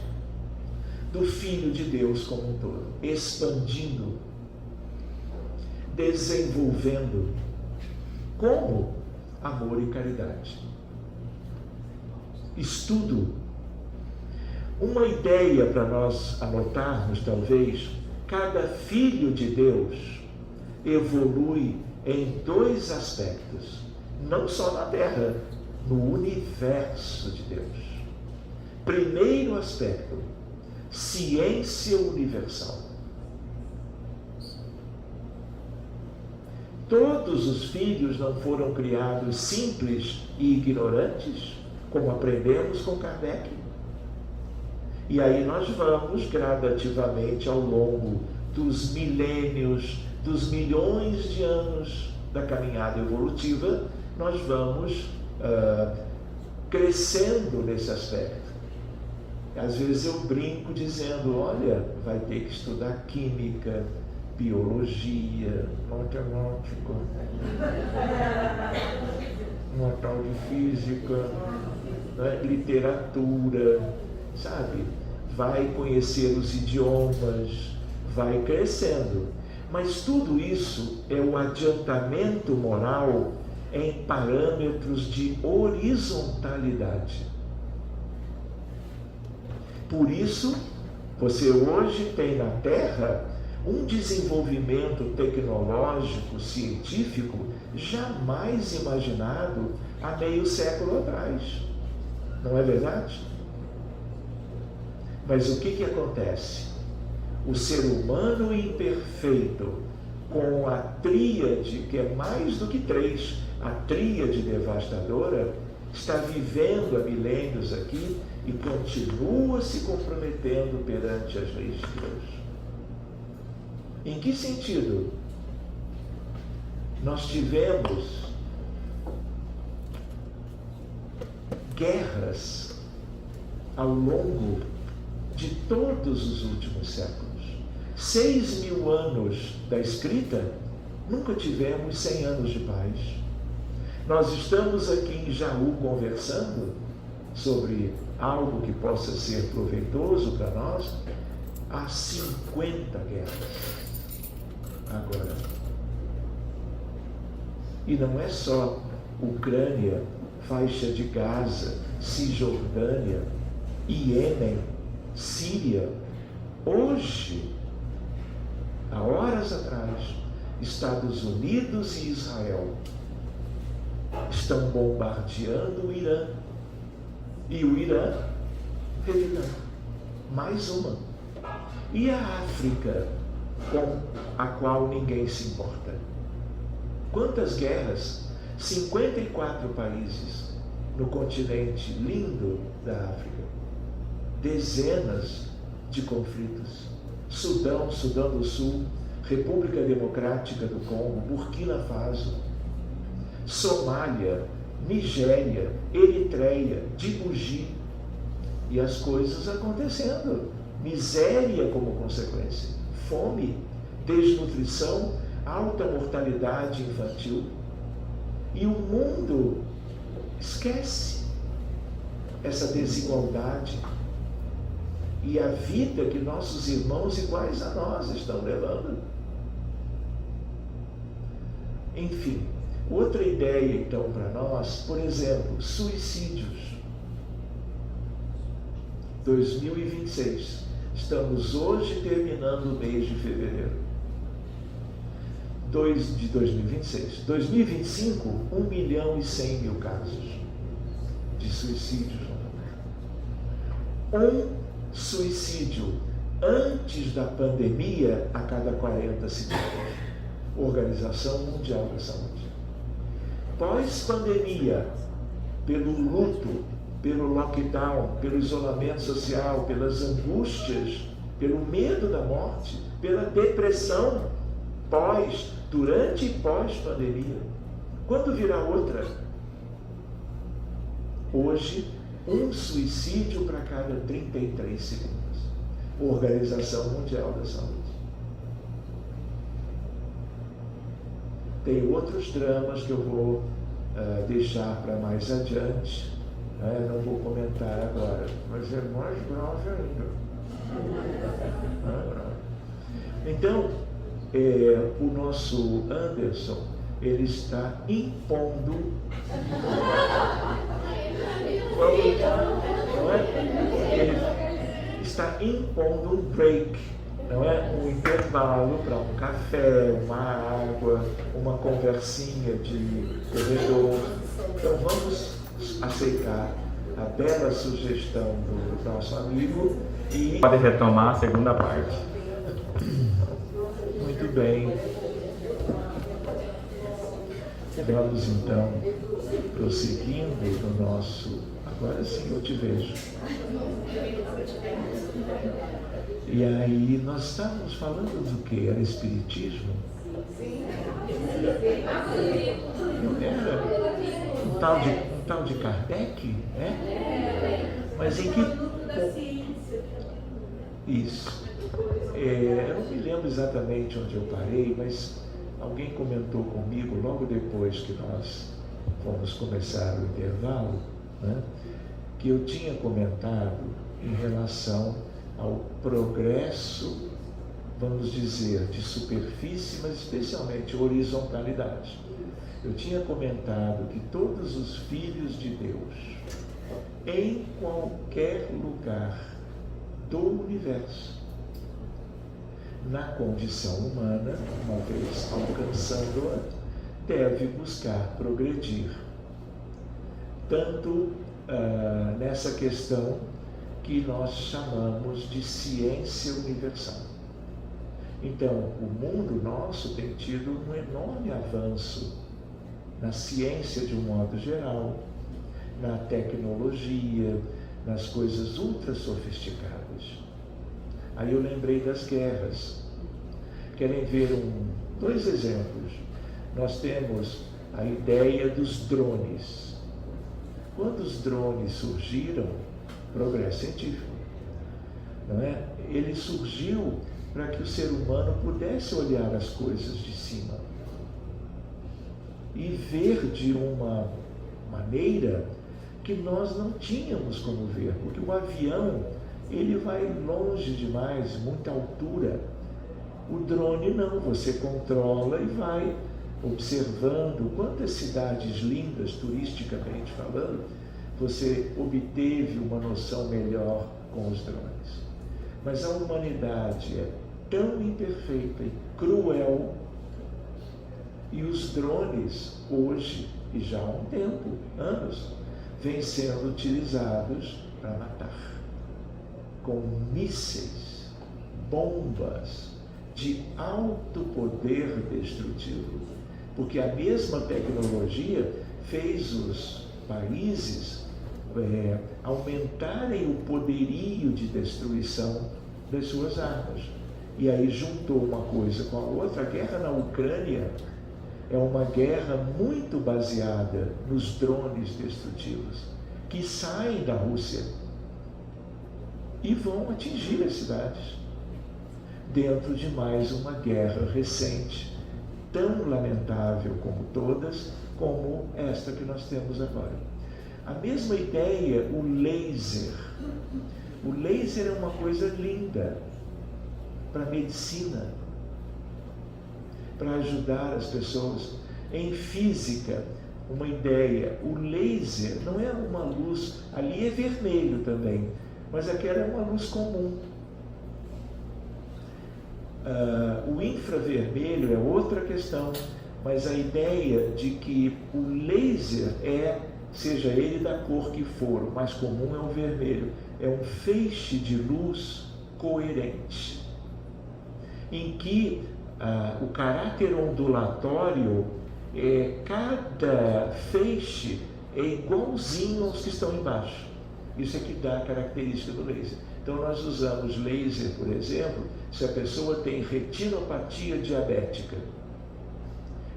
do Filho de Deus como um todo, expandindo, desenvolvendo, como amor e caridade. Estudo. Uma ideia para nós anotarmos, talvez: cada filho de Deus evolui em 2 aspectos, não só na Terra, no universo de Deus. Primeiro aspecto, ciência universal. Todos os filhos não foram criados simples e ignorantes, como aprendemos com Kardec. E aí nós vamos gradativamente ao longo dos milênios, dos milhões de anos da caminhada evolutiva, nós vamos crescendo nesse aspecto. Às vezes eu brinco dizendo, olha, vai ter que estudar química, biologia, matemática, uma tal de física, né? Literatura, sabe? Vai conhecer os idiomas, vai crescendo. Mas tudo isso é o adiantamento moral em parâmetros de horizontalidade. Por isso, você hoje tem na Terra um desenvolvimento tecnológico, científico, jamais imaginado há meio século atrás. Não é verdade? Mas o que acontece? O ser humano imperfeito, com a tríade, que é mais do que 3, a tríade devastadora, está vivendo há milênios aqui e continua se comprometendo perante as leis de Deus. Em que sentido? Nós tivemos guerras ao longo de todos os últimos séculos. 6.000 anos da escrita, nunca tivemos 100 anos de paz. Nós estamos aqui em Jaú conversando sobre algo que possa ser proveitoso para nós há 50 guerras. Agora, e não é só Ucrânia, faixa de Gaza, Cisjordânia, Iêmen, Síria. Hoje, há horas atrás, Estados Unidos e Israel estão bombardeando o Irã. E o Irã revidando. Mais uma. E a África, com a qual ninguém se importa? Quantas guerras? 54 países no continente lindo da África. Dezenas de conflitos. Sudão do Sul, República Democrática do Congo, Burkina Faso, Somália, Nigéria, Eritreia, Djibouti. E as coisas acontecendo. Miséria como consequência. Fome, desnutrição, alta mortalidade infantil. E o mundo esquece essa desigualdade e a vida que nossos irmãos iguais a nós estão levando. Enfim, outra ideia então para nós, por exemplo, suicídios. 2026. Estamos hoje terminando o mês de fevereiro de 2026. 2025, 1.100.000 casos de suicídios no mundo. Um suicídio antes da pandemia a cada 40 segundos. Organização Mundial da Saúde. Pós-pandemia, pelo luto, pelo lockdown, pelo isolamento social, pelas angústias, pelo medo da morte, pela depressão, durante e pós-pandemia. Quando virá outra? Hoje, um suicídio para cada 33 segundos. Organização Mundial da Saúde. Tem outros dramas que eu vou deixar para mais adiante. Não vou comentar agora, mas é mais grave ainda. Então, o nosso Anderson, ele está impondo ele está impondo um break, não é? Um intervalo para um café, uma água, uma conversinha de corredor. Então vamos aceitar a bela sugestão do nosso amigo e pode retomar a segunda parte. Muito bem. Vamos então prosseguindo no nosso. Agora sim eu te vejo. E aí nós estávamos falando do que? Era espiritismo? Era um tal de Kardec, né? Mas em que. Isso. Eu não me lembro exatamente onde eu parei, mas alguém comentou comigo logo depois que nós fomos começar o intervalo, né, que eu tinha comentado em relação ao progresso, vamos dizer, de superfície, mas especialmente horizontalidade. Eu tinha comentado que todos os filhos de Deus, em qualquer lugar do universo, na condição humana, uma vez alcançando-a, deve buscar progredir. Tanto nessa questão que nós chamamos de ciência universal. Então, o mundo nosso tem tido um enorme avanço na ciência de um modo geral, na tecnologia, nas coisas ultra sofisticadas. Aí eu lembrei das guerras. Querem ver dois exemplos? Nós temos a ideia dos drones. Quando os drones surgiram, progresso científico, não é? Ele surgiu para que o ser humano pudesse olhar as coisas de cima e ver de uma maneira que nós não tínhamos como ver, porque o avião, ele vai longe demais, muita altura. O drone não, você controla e vai observando quantas cidades lindas, turisticamente falando, você obteve uma noção melhor com os drones. Mas a humanidade é tão imperfeita e cruel, e os drones, hoje, e já há um tempo, anos, vêm sendo utilizados para matar, com mísseis, bombas de alto poder destrutivo, porque a mesma tecnologia fez os países aumentarem o poderio de destruição das suas armas. E aí juntou uma coisa com a outra. A guerra na Ucrânia é uma guerra muito baseada nos drones destrutivos que saem da Rússia e vão atingir as cidades, dentro de mais uma guerra recente, tão lamentável como todas, como esta que nós temos agora. A mesma ideia, o laser. O laser é uma coisa linda para a medicina, para ajudar as pessoas. Em física, uma ideia, o laser não é uma luz, ali é vermelho também, mas aquela é uma luz comum. O infravermelho é outra questão, mas a ideia de que o laser seja ele da cor que for, o mais comum é o vermelho, é um feixe de luz coerente, em que o caráter ondulatório, cada feixe é igualzinho aos que estão embaixo. Isso é que dá a característica do laser. Então nós usamos laser, por exemplo, se a pessoa tem retinopatia diabética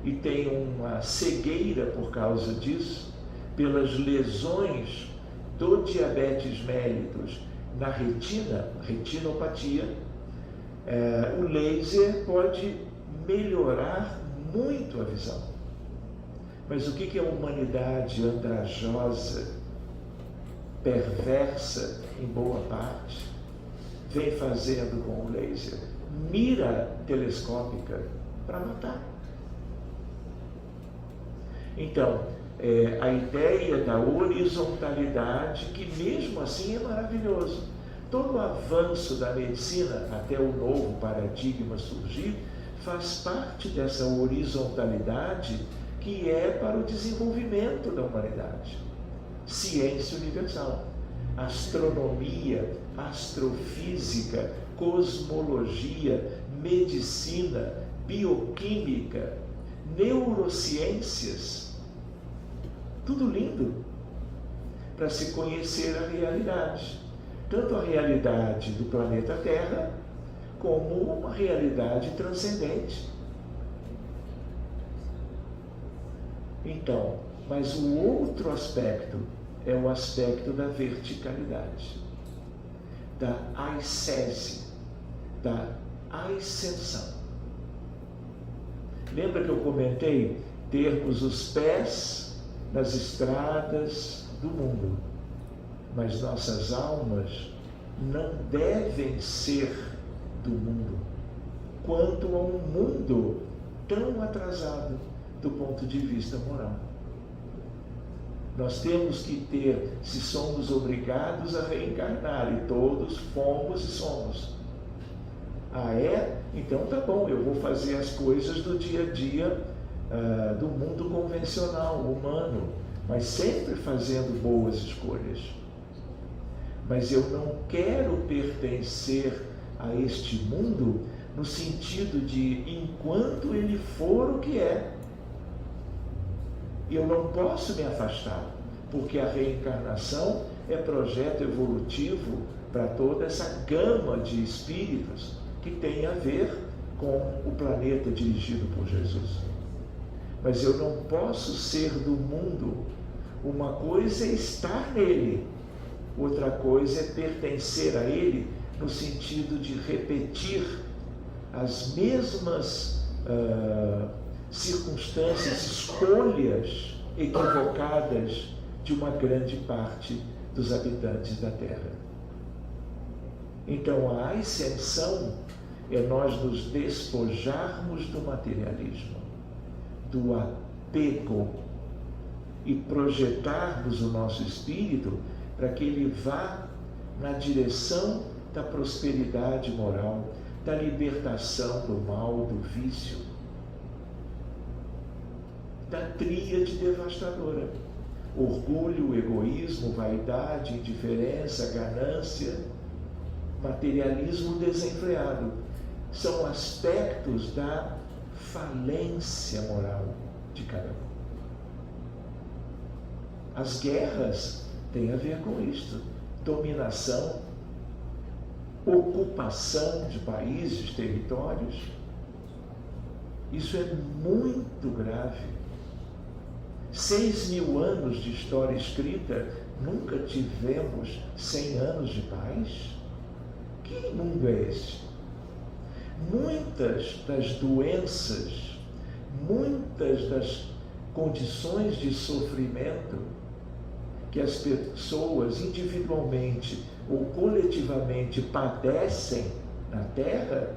e tem uma cegueira por causa disso, pelas lesões do diabetes mellitus na retina, retinopatia, o laser pode melhorar muito a visão. Mas o que a humanidade andrajosa, perversa em boa parte, vem fazendo com o laser? Mira telescópica para matar. Então, a ideia da horizontalidade, que mesmo assim é maravilhoso. Todo o avanço da medicina, até o novo paradigma surgir, faz parte dessa horizontalidade que é para o desenvolvimento da humanidade. Ciência universal, astronomia, astrofísica, cosmologia, medicina, bioquímica, neurociências, tudo lindo, para se conhecer a realidade, tanto a realidade do planeta Terra, como uma realidade transcendente. Então, mas o outro aspecto é o aspecto da verticalidade, da ascese, da ascensão. Lembra que eu comentei termos os pés nas estradas do mundo, mas nossas almas não devem ser do mundo, quanto a um mundo tão atrasado do ponto de vista moral. Nós temos que ter, se somos obrigados a reencarnar, e todos fomos e somos. Ah, é? Então tá bom, eu vou fazer as coisas do dia a dia do mundo convencional, humano, mas sempre fazendo boas escolhas. Mas eu não quero pertencer a este mundo no sentido de enquanto ele for o que é. Eu não posso me afastar, porque a reencarnação é projeto evolutivo para toda essa gama de espíritos que tem a ver com o planeta dirigido por Jesus. Mas eu não posso ser do mundo. Uma coisa é estar nele, outra coisa é pertencer a ele no sentido de repetir as mesmas circunstâncias, escolhas equivocadas de uma grande parte dos habitantes da Terra. Então, a ascensão é nós nos despojarmos do materialismo, do apego, e projetarmos o nosso espírito para que ele vá na direção da prosperidade moral, da libertação do mal, do vício, da tríade devastadora: orgulho, egoísmo, vaidade, indiferença, ganância, materialismo desenfreado. São aspectos da falência moral de cada um. As guerras têm a ver com isto: dominação, ocupação de países, territórios. Isso é muito grave. 6.000 anos de história escrita, nunca tivemos 100 anos de paz? Que mundo é esse? Muitas das doenças, muitas das condições de sofrimento que as pessoas individualmente ou coletivamente padecem na Terra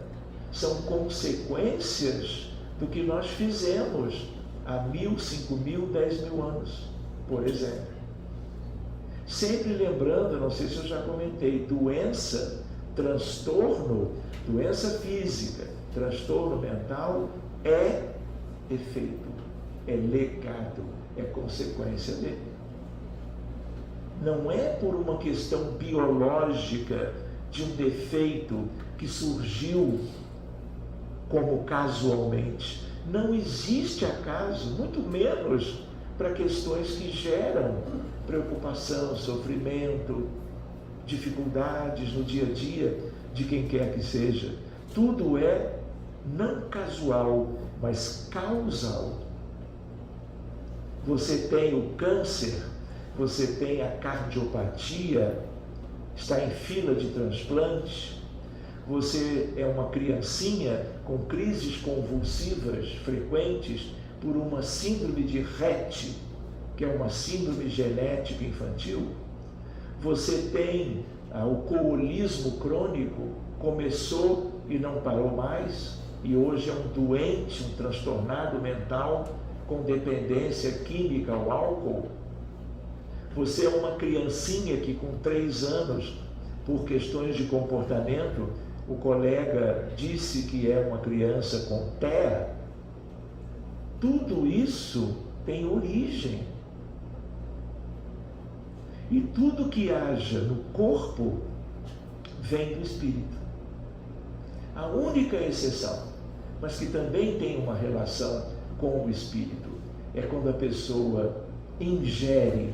são consequências do que nós fizemos há 1.000, 5.000, 10.000 anos, por exemplo. Sempre lembrando, não sei se eu já comentei, doença, transtorno, doença física, transtorno mental é efeito, é legado, é consequência dele. Não é por uma questão biológica de um defeito que surgiu como casualmente. Não existe acaso, muito menos para questões que geram preocupação, sofrimento, dificuldades no dia a dia de quem quer que seja. Tudo é não casual, mas causal. Você tem o câncer, você tem a cardiopatia, está em fila de transplante, você é uma criancinha com crises convulsivas frequentes por uma síndrome de Rett, que é uma síndrome genética infantil. Você tem o alcoolismo crônico, começou e não parou mais, e hoje é um doente, um transtornado mental com dependência química ao álcool. Você é uma criancinha que com 3 anos, por questões de comportamento, o colega disse que é uma criança com TEA. Tudo isso tem origem. E tudo que haja no corpo vem do espírito. A única exceção, mas que também tem uma relação com o espírito. É quando a pessoa ingere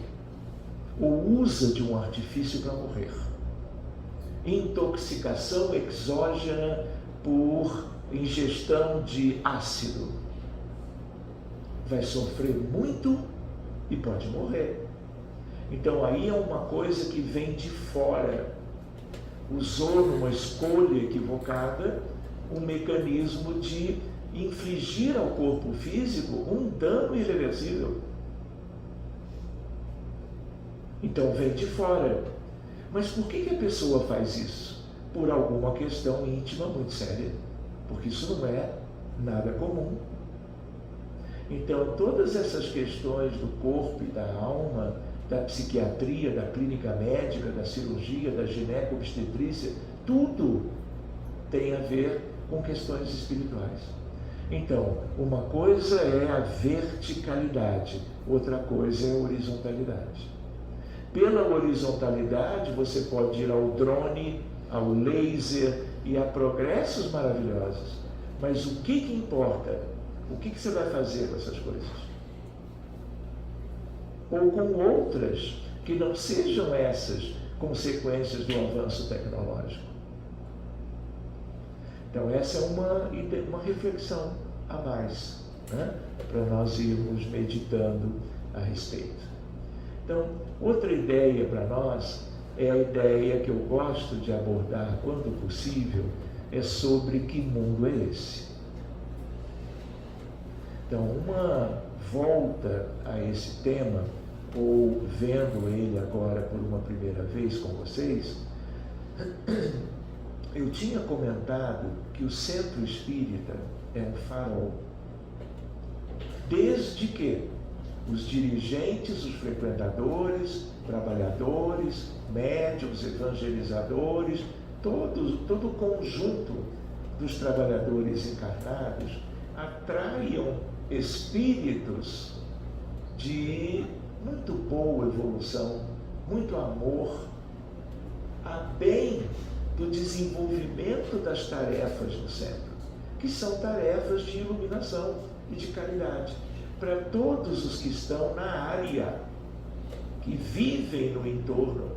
ou usa de um artifício para morrer. Intoxicação exógena por ingestão de ácido. Vai sofrer muito e pode morrer. Então aí é uma coisa que vem de fora. Usou numa escolha equivocada um mecanismo de infligir ao corpo físico um dano irreversível. Então vem de fora. Mas por que a pessoa faz isso? Por alguma questão íntima muito séria. Porque isso não é nada comum. Então todas essas questões do corpo e da alma, da psiquiatria, da clínica médica, da cirurgia, da gineco-obstetrícia, tudo tem a ver com questões espirituais. Então, uma coisa é a verticalidade, outra coisa é a horizontalidade. Pela horizontalidade, você pode ir ao drone, ao laser e a progressos maravilhosos. Mas o que importa? O que você vai fazer com essas coisas? Ou com outras que não sejam essas consequências do avanço tecnológico. Então essa é uma reflexão a mais, né? Para nós irmos meditando a respeito. Então, outra ideia para nós é a ideia que eu gosto de abordar quando possível, é sobre que mundo é esse. Então, uma volta a esse tema, ou vendo ele agora por uma primeira vez com vocês, eu tinha comentado que o centro espírita é um farol. Desde que os dirigentes, os frequentadores, trabalhadores, médiuns, evangelizadores, todo o conjunto dos trabalhadores encarnados atraiam espíritos de muito boa evolução, muito amor, a bem do desenvolvimento das tarefas do centro, que são tarefas de iluminação e de caridade, para todos os que estão na área, que vivem no entorno.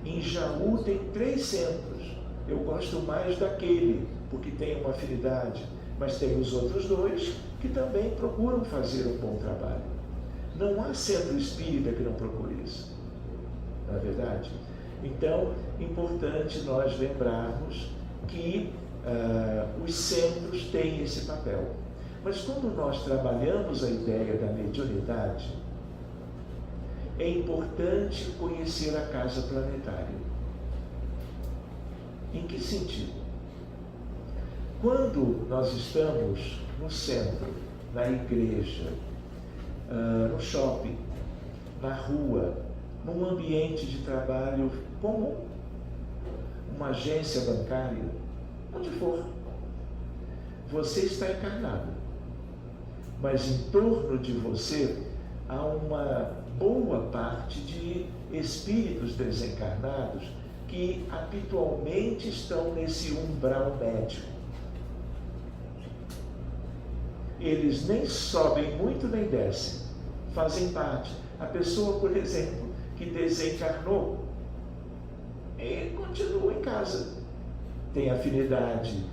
Em Jaú tem 3 centros, eu gosto mais daquele, porque tem uma afinidade, mas tem os outros 2 que também procuram fazer um bom trabalho. Não há centro espírita que não procure isso, não é verdade? Então, importante nós lembrarmos que os centros têm esse papel. Mas quando nós trabalhamos a ideia da mediunidade, é importante conhecer a casa planetária. Em que sentido? Quando nós estamos no centro, na igreja, no shopping, na rua, num ambiente de trabalho comum, uma agência bancária, onde for, você está encarnado. Mas em torno de você há uma boa parte de espíritos desencarnados que habitualmente estão nesse umbral médio. Eles nem sobem muito nem descem, fazem parte. A pessoa, por exemplo, que desencarnou, continua em casa, tem afinidade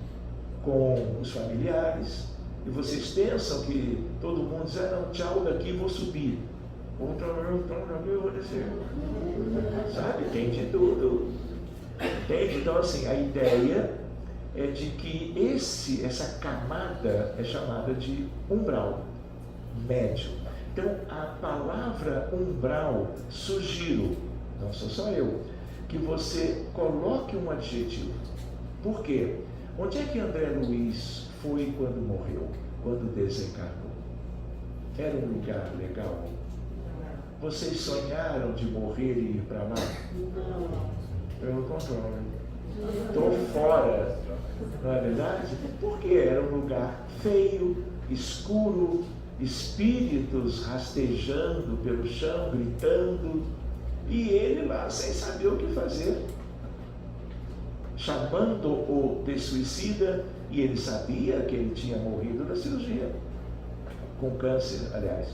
com os familiares, e vocês pensam que todo mundo diz, não, tchau, daqui vou subir. Ou então daqui eu vou descer. Sabe? Tem de tudo. Entende? Então, assim, a ideia é de que essa camada é chamada de umbral, médio. Então, a palavra umbral, sugiro, não sou só eu, que você coloque um adjetivo. Por quê? Onde é que André Luiz foi quando morreu, quando desencarnou? Era um lugar legal? Vocês sonharam de morrer e ir para lá? Pelo contrário. Estou fora, não é verdade? Porque era um lugar feio, escuro, espíritos rastejando pelo chão, gritando, e ele lá sem saber o que fazer, chamando-o de suicida, e ele sabia que ele tinha morrido na cirurgia. com câncer, aliás,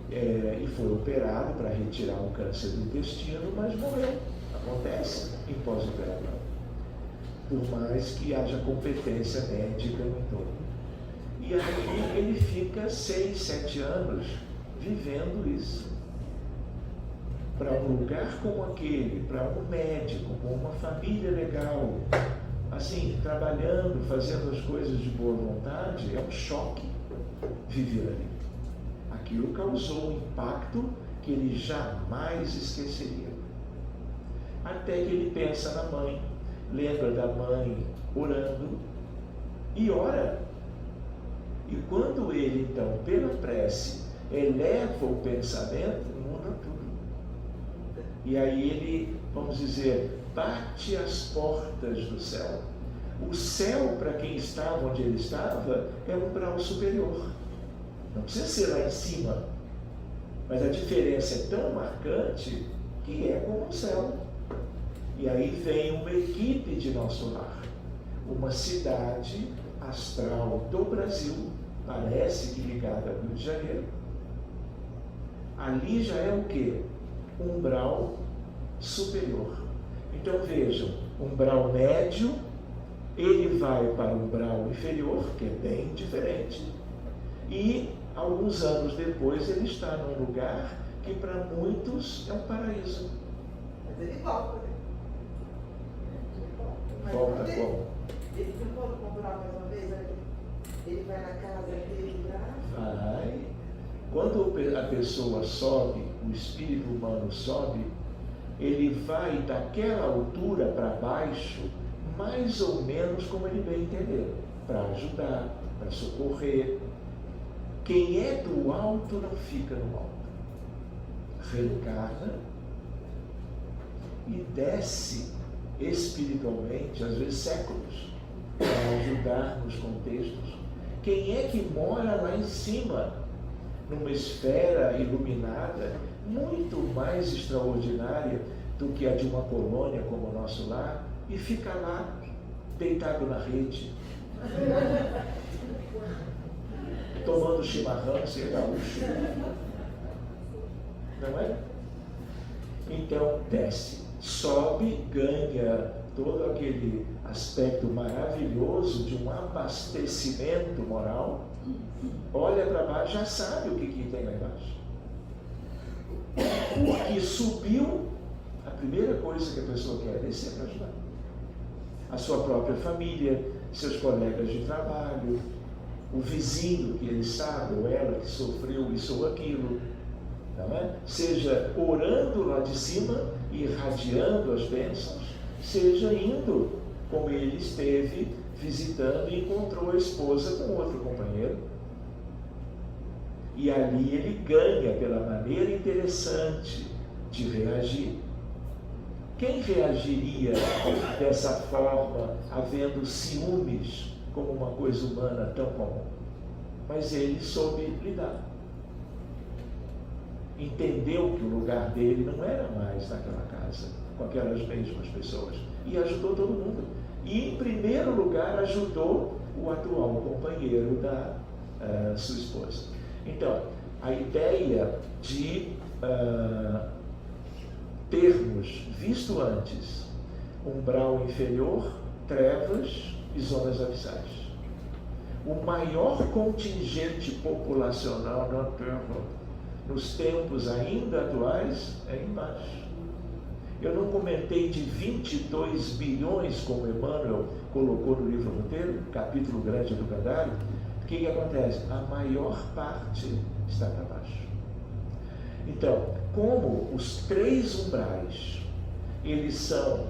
e foi operado para retirar o câncer do intestino, mas morreu. Acontece em pós-operatório, por mais que haja competência médica no entorno. E aí ele fica 6, 7 anos vivendo isso. Para um lugar como aquele, para um médico, com uma família legal, assim, trabalhando, fazendo as coisas de boa vontade, é um choque viver ali. Aquilo causou um impacto que ele jamais esqueceria. Até que ele pensa na mãe, lembra da mãe orando e ora. E quando ele, então, pela prece, eleva o pensamento, muda tudo. E aí ele, vamos dizer, bate as portas do céu. O céu, para quem estava onde ele estava, é um grau superior. Não precisa ser lá em cima. Mas a diferença é tão marcante que é como o céu. E aí vem uma equipe de Nosso Lar. Uma cidade astral do Brasil, parece que ligada ao Rio de Janeiro. Ali já é o quê? Umbral superior. Então vejam, umbral médio, ele vai para o umbral inferior, que é bem diferente, e alguns anos depois ele está num lugar que para muitos é um paraíso. Mas ele volta, né? Volta como? Ele não pode comprar mais uma vez, ele vai na casa dele lá. Vai. Quando a pessoa sobe, o espírito humano sobe, ele vai daquela altura para baixo, mais ou menos como ele bem entender, para ajudar, para socorrer. Quem é do alto não fica no alto. Reencarna e desce espiritualmente, às vezes séculos, para ajudar nos contextos. Quem é que mora lá em cima, numa esfera iluminada, muito mais extraordinária do que a de uma colônia como o Nosso Lar, e fica lá, deitado na rede, tomando chimarrão, ser gaúcho. Não é? Então, desce, sobe, ganha todo aquele aspecto maravilhoso de um abastecimento moral, olha para baixo, já sabe o que tem lá embaixo. Porque subiu, a primeira coisa que a pessoa quer é descer para ajudar. A sua própria família, seus colegas de trabalho, o vizinho que ele sabe, ou ela que sofreu isso ou aquilo, não é? Seja orando lá de cima, irradiando as bênçãos, seja indo, como ele esteve visitando e encontrou a esposa com outro companheiro. E ali ele ganha pela maneira interessante de reagir. Quem reagiria dessa forma, havendo ciúmes como uma coisa humana tão comum? Mas ele soube lidar. Entendeu que o lugar dele não era mais naquela casa, com aquelas mesmas pessoas, e ajudou todo mundo. E, em primeiro lugar, ajudou o atual companheiro da sua esposa. Então, a ideia de termos visto antes umbral inferior, trevas e zonas abissais. O maior contingente populacional na Terra, nos tempos ainda atuais, é embaixo. Eu não comentei de 22 bilhões, como Emmanuel colocou no livro inteiro, capítulo grande do Cadário. O que acontece? A maior parte está para baixo. Então, como os 3 umbrais, eles são,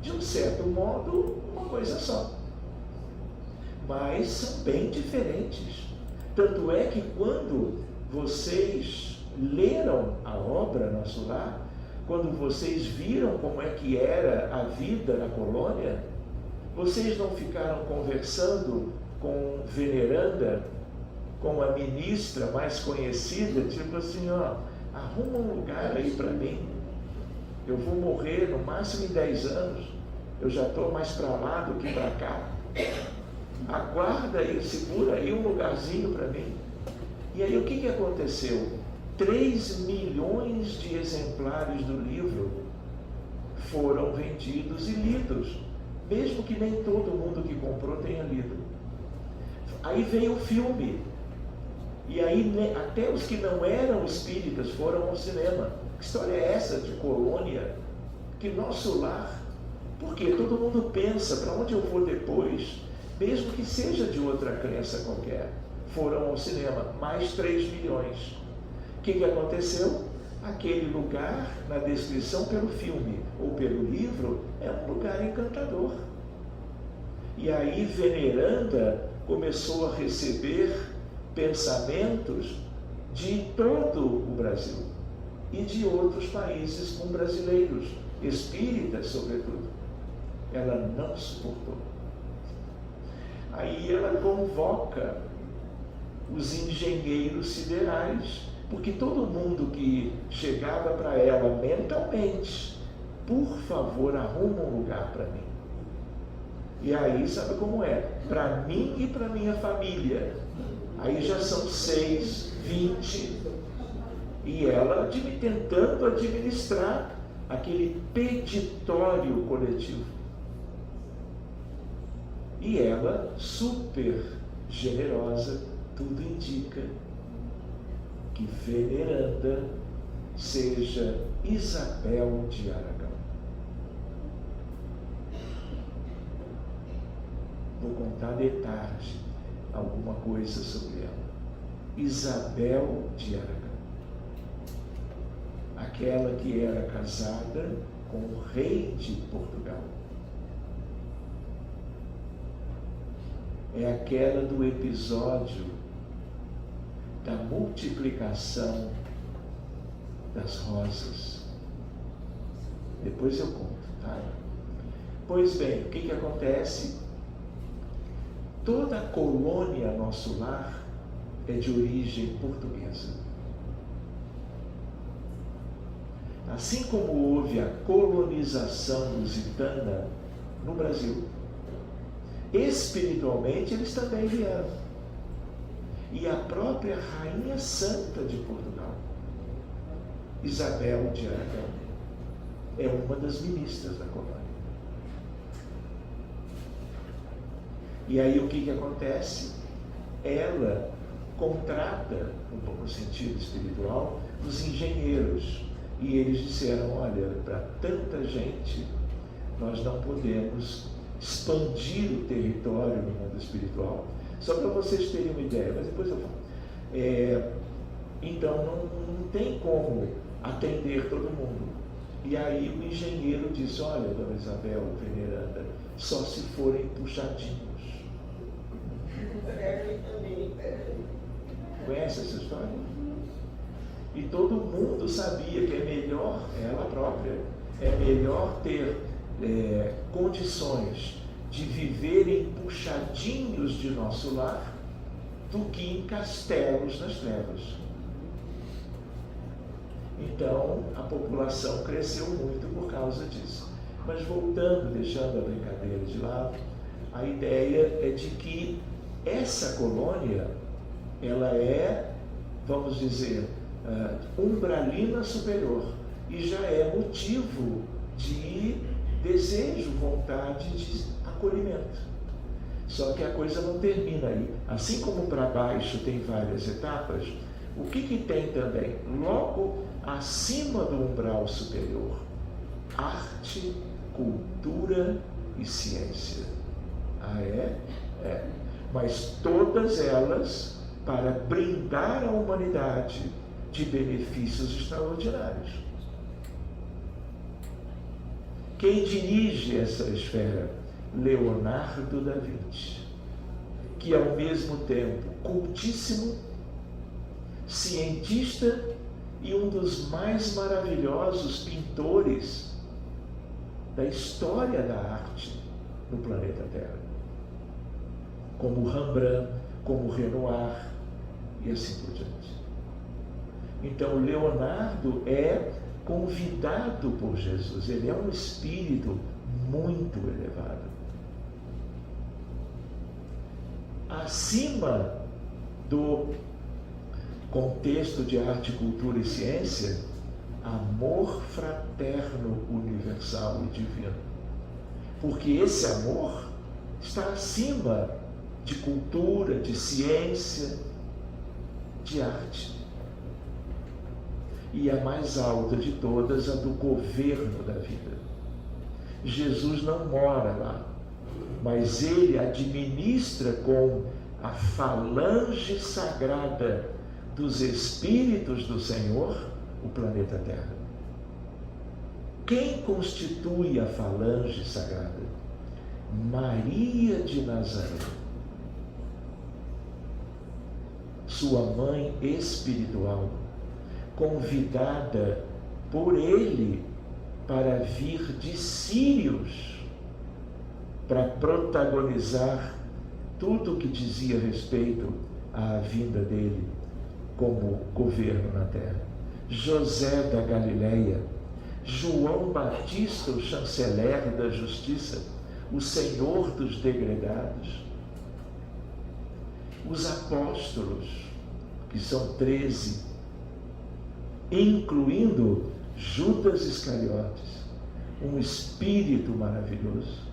de um certo modo, uma coisa só, mas são bem diferentes. Tanto é que quando vocês leram a obra Nosso Lar, quando vocês viram como é que era a vida na colônia, vocês não ficaram conversando com veneranda, com a ministra mais conhecida, tipo assim, ó, arruma um lugar aí para mim, eu vou morrer no máximo em 10 anos, eu já estou mais para lá do que para cá, aguarda aí, segura aí um lugarzinho para mim. E aí o que aconteceu? 3 milhões de exemplares do livro foram vendidos e lidos, mesmo que nem todo mundo que comprou tenha lido. Aí veio o filme, e aí até os que não eram espíritas foram ao cinema. Que história é essa de colônia? Que nosso lar? Porque todo mundo pensa, para onde eu vou depois? Mesmo que seja de outra crença qualquer. Foram ao cinema, mais 3 milhões. O que aconteceu? Aquele lugar, na descrição pelo filme ou pelo livro, é um lugar encantador. E aí Veneranda começou a receber pensamentos de todo o Brasil e de outros países com brasileiros, espíritas sobretudo. Ela não suportou. Aí ela convoca os engenheiros siderais, porque todo mundo que chegava para ela mentalmente, por favor, arruma um lugar para mim. E aí, sabe como é? Para mim e para minha família. Aí já são 6, 20. E ela tentando administrar aquele peditório coletivo. E ela, super generosa, tudo indica que Veneranda seja Isabel de Aragão. Vou contar de tarde alguma coisa sobre ela. Isabel de Aragão. Aquela que era casada com o rei de Portugal. É aquela do episódio da multiplicação das rosas. Depois eu conto, tá? Pois bem, o que acontece? Toda a colônia Nosso Lar é de origem portuguesa. Assim como houve a colonização lusitana no Brasil, espiritualmente eles também vieram. E a própria Rainha Santa de Portugal, Isabel de Aragão, é uma das ministras da colônia. E aí o que acontece? Ela contrata, no sentido espiritual, os engenheiros. E eles disseram, olha, para tanta gente, nós não podemos expandir o território no mundo espiritual. Só para vocês terem uma ideia, mas depois eu falo. Então não tem como atender todo mundo. E aí o engenheiro disse, olha, dona Isabel, Veneranda, só se forem puxadinhos. Conhece essa história? E todo mundo sabia que é melhor, ela própria, é melhor ter condições de viver em puxadinhos de Nosso Lar do que em castelos nas trevas. Então a população cresceu muito por causa disso. Mas voltando, deixando a brincadeira de lado, a ideia é de que essa colônia, ela é, vamos dizer, umbralina superior, e já é motivo de desejo, vontade de acolhimento. Só que a coisa não termina aí. Assim como para baixo tem várias etapas, o que tem também? Logo acima do umbral superior, arte, cultura e ciência. Ah, é? É. Mas todas elas para brindar a humanidade de benefícios extraordinários. Quem dirige essa esfera? Leonardo da Vinci, que ao mesmo tempo cultíssimo, cientista e um dos mais maravilhosos pintores da história da arte no planeta Terra, como Rembrandt, como Renoir e assim por diante. Então Leonardo é convidado por Jesus, ele é um espírito muito elevado. Acima contexto de arte, cultura e ciência, amor fraterno, universal e divino. Porque esse amor está acima de cultura, de ciência, de arte. E a mais alta de todas, a do governo da vida. Jesus não mora lá, mas ele administra com a falange sagrada dos Espíritos do Senhor o planeta Terra. Quem constitui a falange sagrada? Maria de Nazaré, sua mãe espiritual, convidada por ele para vir de Sírios para protagonizar tudo o que dizia respeito à vinda dele como governo na terra. José da Galileia, João Batista, o chanceler da justiça, o senhor dos degredados, os apóstolos, que são 13, incluindo Judas Iscariotes, um espírito maravilhoso,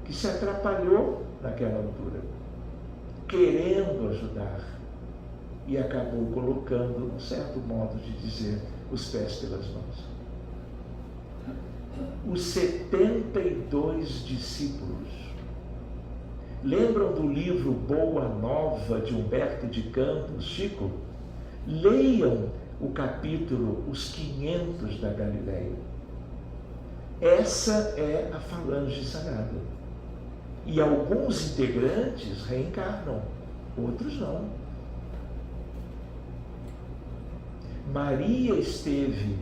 que se atrapalhou naquela altura, querendo ajudar, e acabou colocando, um certo modo de dizer, os pés pelas mãos. Os 72 discípulos. Lembram do livro Boa Nova, de Humberto de Campos, Chico? Leiam o capítulo Os 500 da Galileia. Essa é a falange sagrada. E alguns integrantes reencarnam, outros não. Maria esteve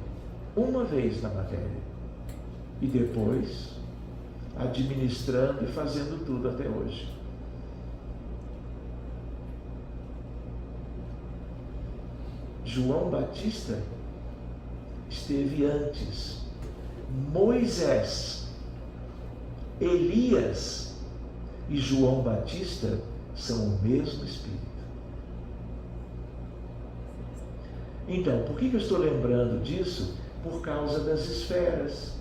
uma vez na matéria e depois administrando e fazendo tudo até hoje. João Batista esteve antes. Moisés, Elias e João Batista são o mesmo Espírito. Então, por que eu estou lembrando disso? Por causa das esferas.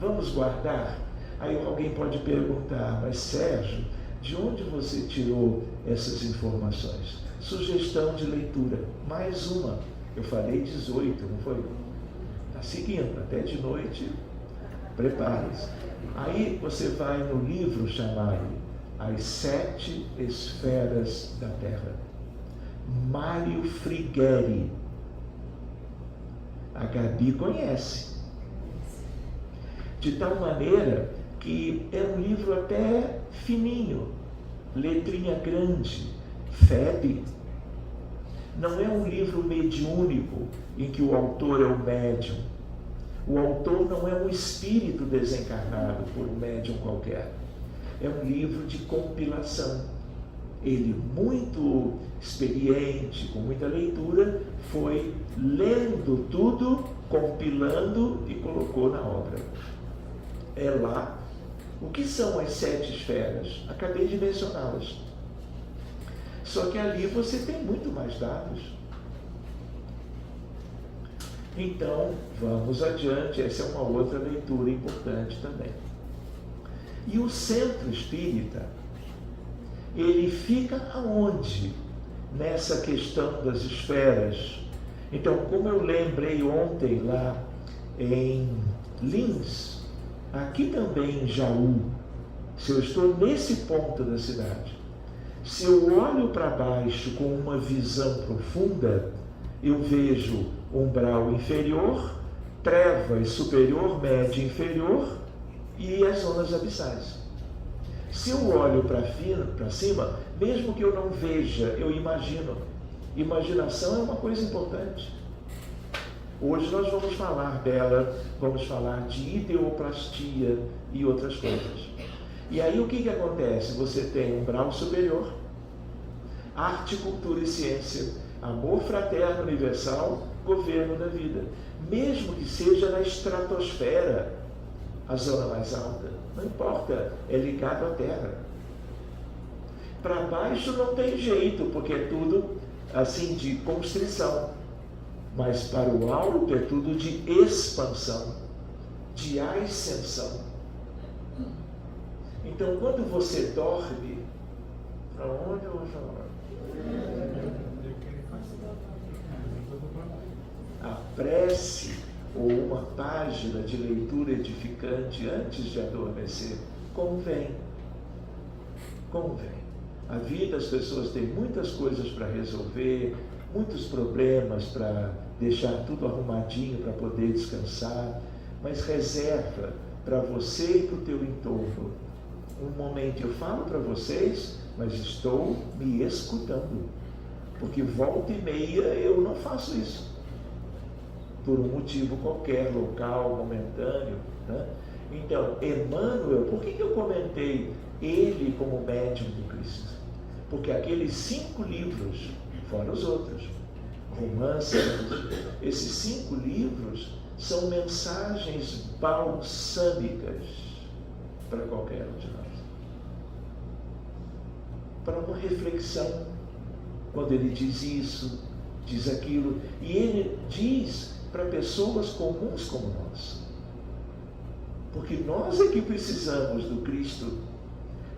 Vamos guardar? Aí alguém pode perguntar, mas Sérgio, de onde você tirou essas informações? Sugestão de leitura, mais uma. Eu falei 18, não foi? Está seguindo, até de noite, prepare-se. Aí você vai no livro chamado As 7 Esferas da Terra. Mário Frigeri. A Gabi conhece. De tal maneira que é um livro até fininho, letrinha grande, FEB. Não é um livro mediúnico em que o autor é o médium. O autor não é um espírito desencarnado por um médium qualquer. É um livro de compilação. Ele, muito experiente, com muita leitura, foi lendo tudo, compilando e colocou na obra. É lá. O que são as 7 esferas? Acabei de mencioná-las. Só que ali você tem muito mais dados. Então, vamos adiante. Essa é uma outra leitura importante também. E o centro espírita, ele fica aonde? Nessa questão das esferas. Então, como eu lembrei ontem lá em Lins, aqui também em Jaú, se eu estou nesse ponto da cidade, se eu olho para baixo com uma visão profunda, eu vejo umbral inferior, trevas superior, média inferior e as zonas abissais. Se eu olho para cima, mesmo que eu não veja, eu imagino. Imaginação é uma coisa importante. Hoje nós vamos falar dela, vamos falar de ideoplastia e outras coisas. E aí o que acontece? Você tem umbral superior, arte, cultura e ciência, amor fraterno universal, governo da vida. Mesmo que seja na estratosfera, a zona mais alta, não importa, é ligado à Terra. Para baixo não tem jeito, porque é tudo assim, de constrição. Mas para o alto é tudo de expansão, de ascensão. Então, quando você dorme, para onde eu vou falar? A prece ou uma página de leitura edificante antes de adormecer convém. Convém. A vida, as pessoas têm muitas coisas para resolver, muitos problemas para deixar tudo arrumadinho para poder descansar, mas reserva para você e para o teu entorno um momento. Eu falo para vocês, mas estou me escutando, porque volta e meia eu não faço isso, por um motivo qualquer, local, momentâneo, né? Então, Emmanuel, por que eu comentei ele como médium do Cristo? Porque aqueles 5 livros, fora os outros, romances, esses 5 livros são mensagens balsâmicas para qualquer um de nós, para uma reflexão. Quando ele diz isso, diz aquilo, e ele diz para pessoas comuns como nós, porque nós é que precisamos do Cristo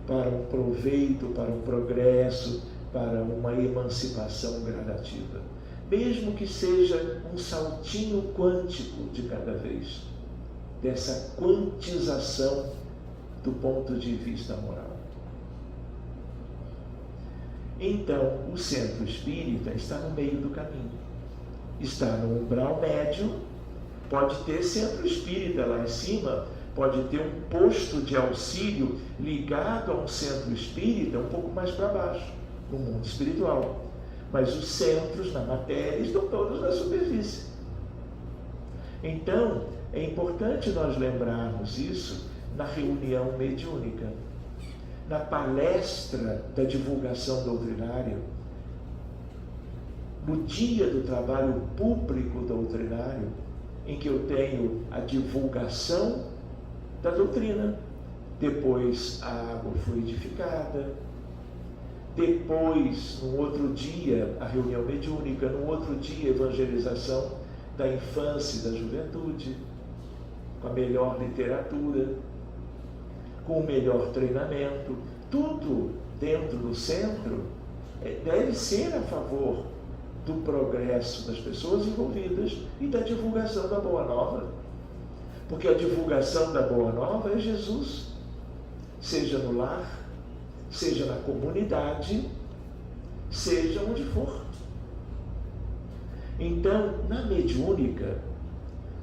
para um proveito, para um progresso, para uma emancipação gradativa, mesmo que seja um saltinho quântico de cada vez, dessa quantização do ponto de vista moral. Então, o centro espírita está no meio do caminho, está no umbral médio. Pode ter centro espírita lá em cima, pode ter um posto de auxílio ligado a um centro espírita um pouco mais para baixo, no mundo espiritual. Mas os centros na matéria estão todos na superfície. Então, é importante nós lembrarmos isso na reunião mediúnica, na palestra da divulgação doutrinária, no dia do trabalho público doutrinário, em que eu tenho a divulgação da doutrina, depois a água fluidificada, depois, no outro dia, a reunião mediúnica, no outro dia, a evangelização da infância e da juventude, com a melhor literatura, com o melhor treinamento, tudo dentro do centro deve ser a favor do progresso das pessoas envolvidas e da divulgação da Boa Nova. Porque a divulgação da Boa Nova é Jesus, seja no lar, seja na comunidade, seja onde for. Então, na mediúnica,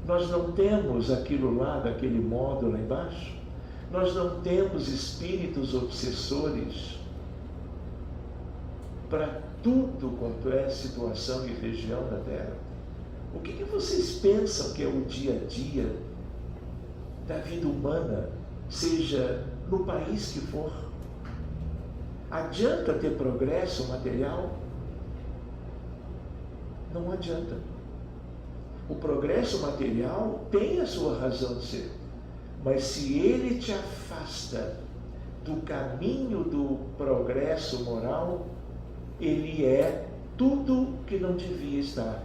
nós não temos aquilo lá, daquele modo lá embaixo, nós não temos espíritos obsessores para tudo quanto é situação e região da Terra. O que vocês pensam que é o dia a dia da vida humana, seja no país que for? Adianta ter progresso material? Não adianta. O progresso material tem a sua razão de ser, mas se ele te afasta do caminho do progresso moral, ele é tudo que não devia estar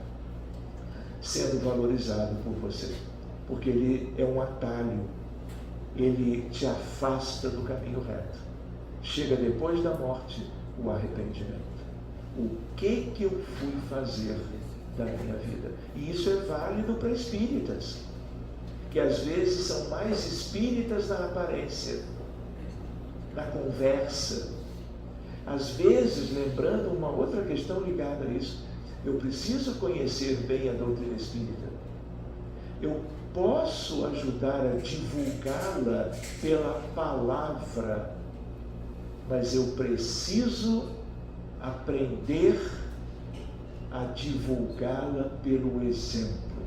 sendo valorizado por você, porque ele é um atalho, ele te afasta do caminho reto. Chega depois da morte o arrependimento. O que eu fui fazer da minha vida? E isso é válido para espíritas, que às vezes são mais espíritas na aparência, na conversa. Às vezes, lembrando uma outra questão ligada a isso, eu preciso conhecer bem a doutrina espírita. Eu posso ajudar a divulgá-la pela palavra, mas eu preciso aprender a divulgá-la pelo exemplo,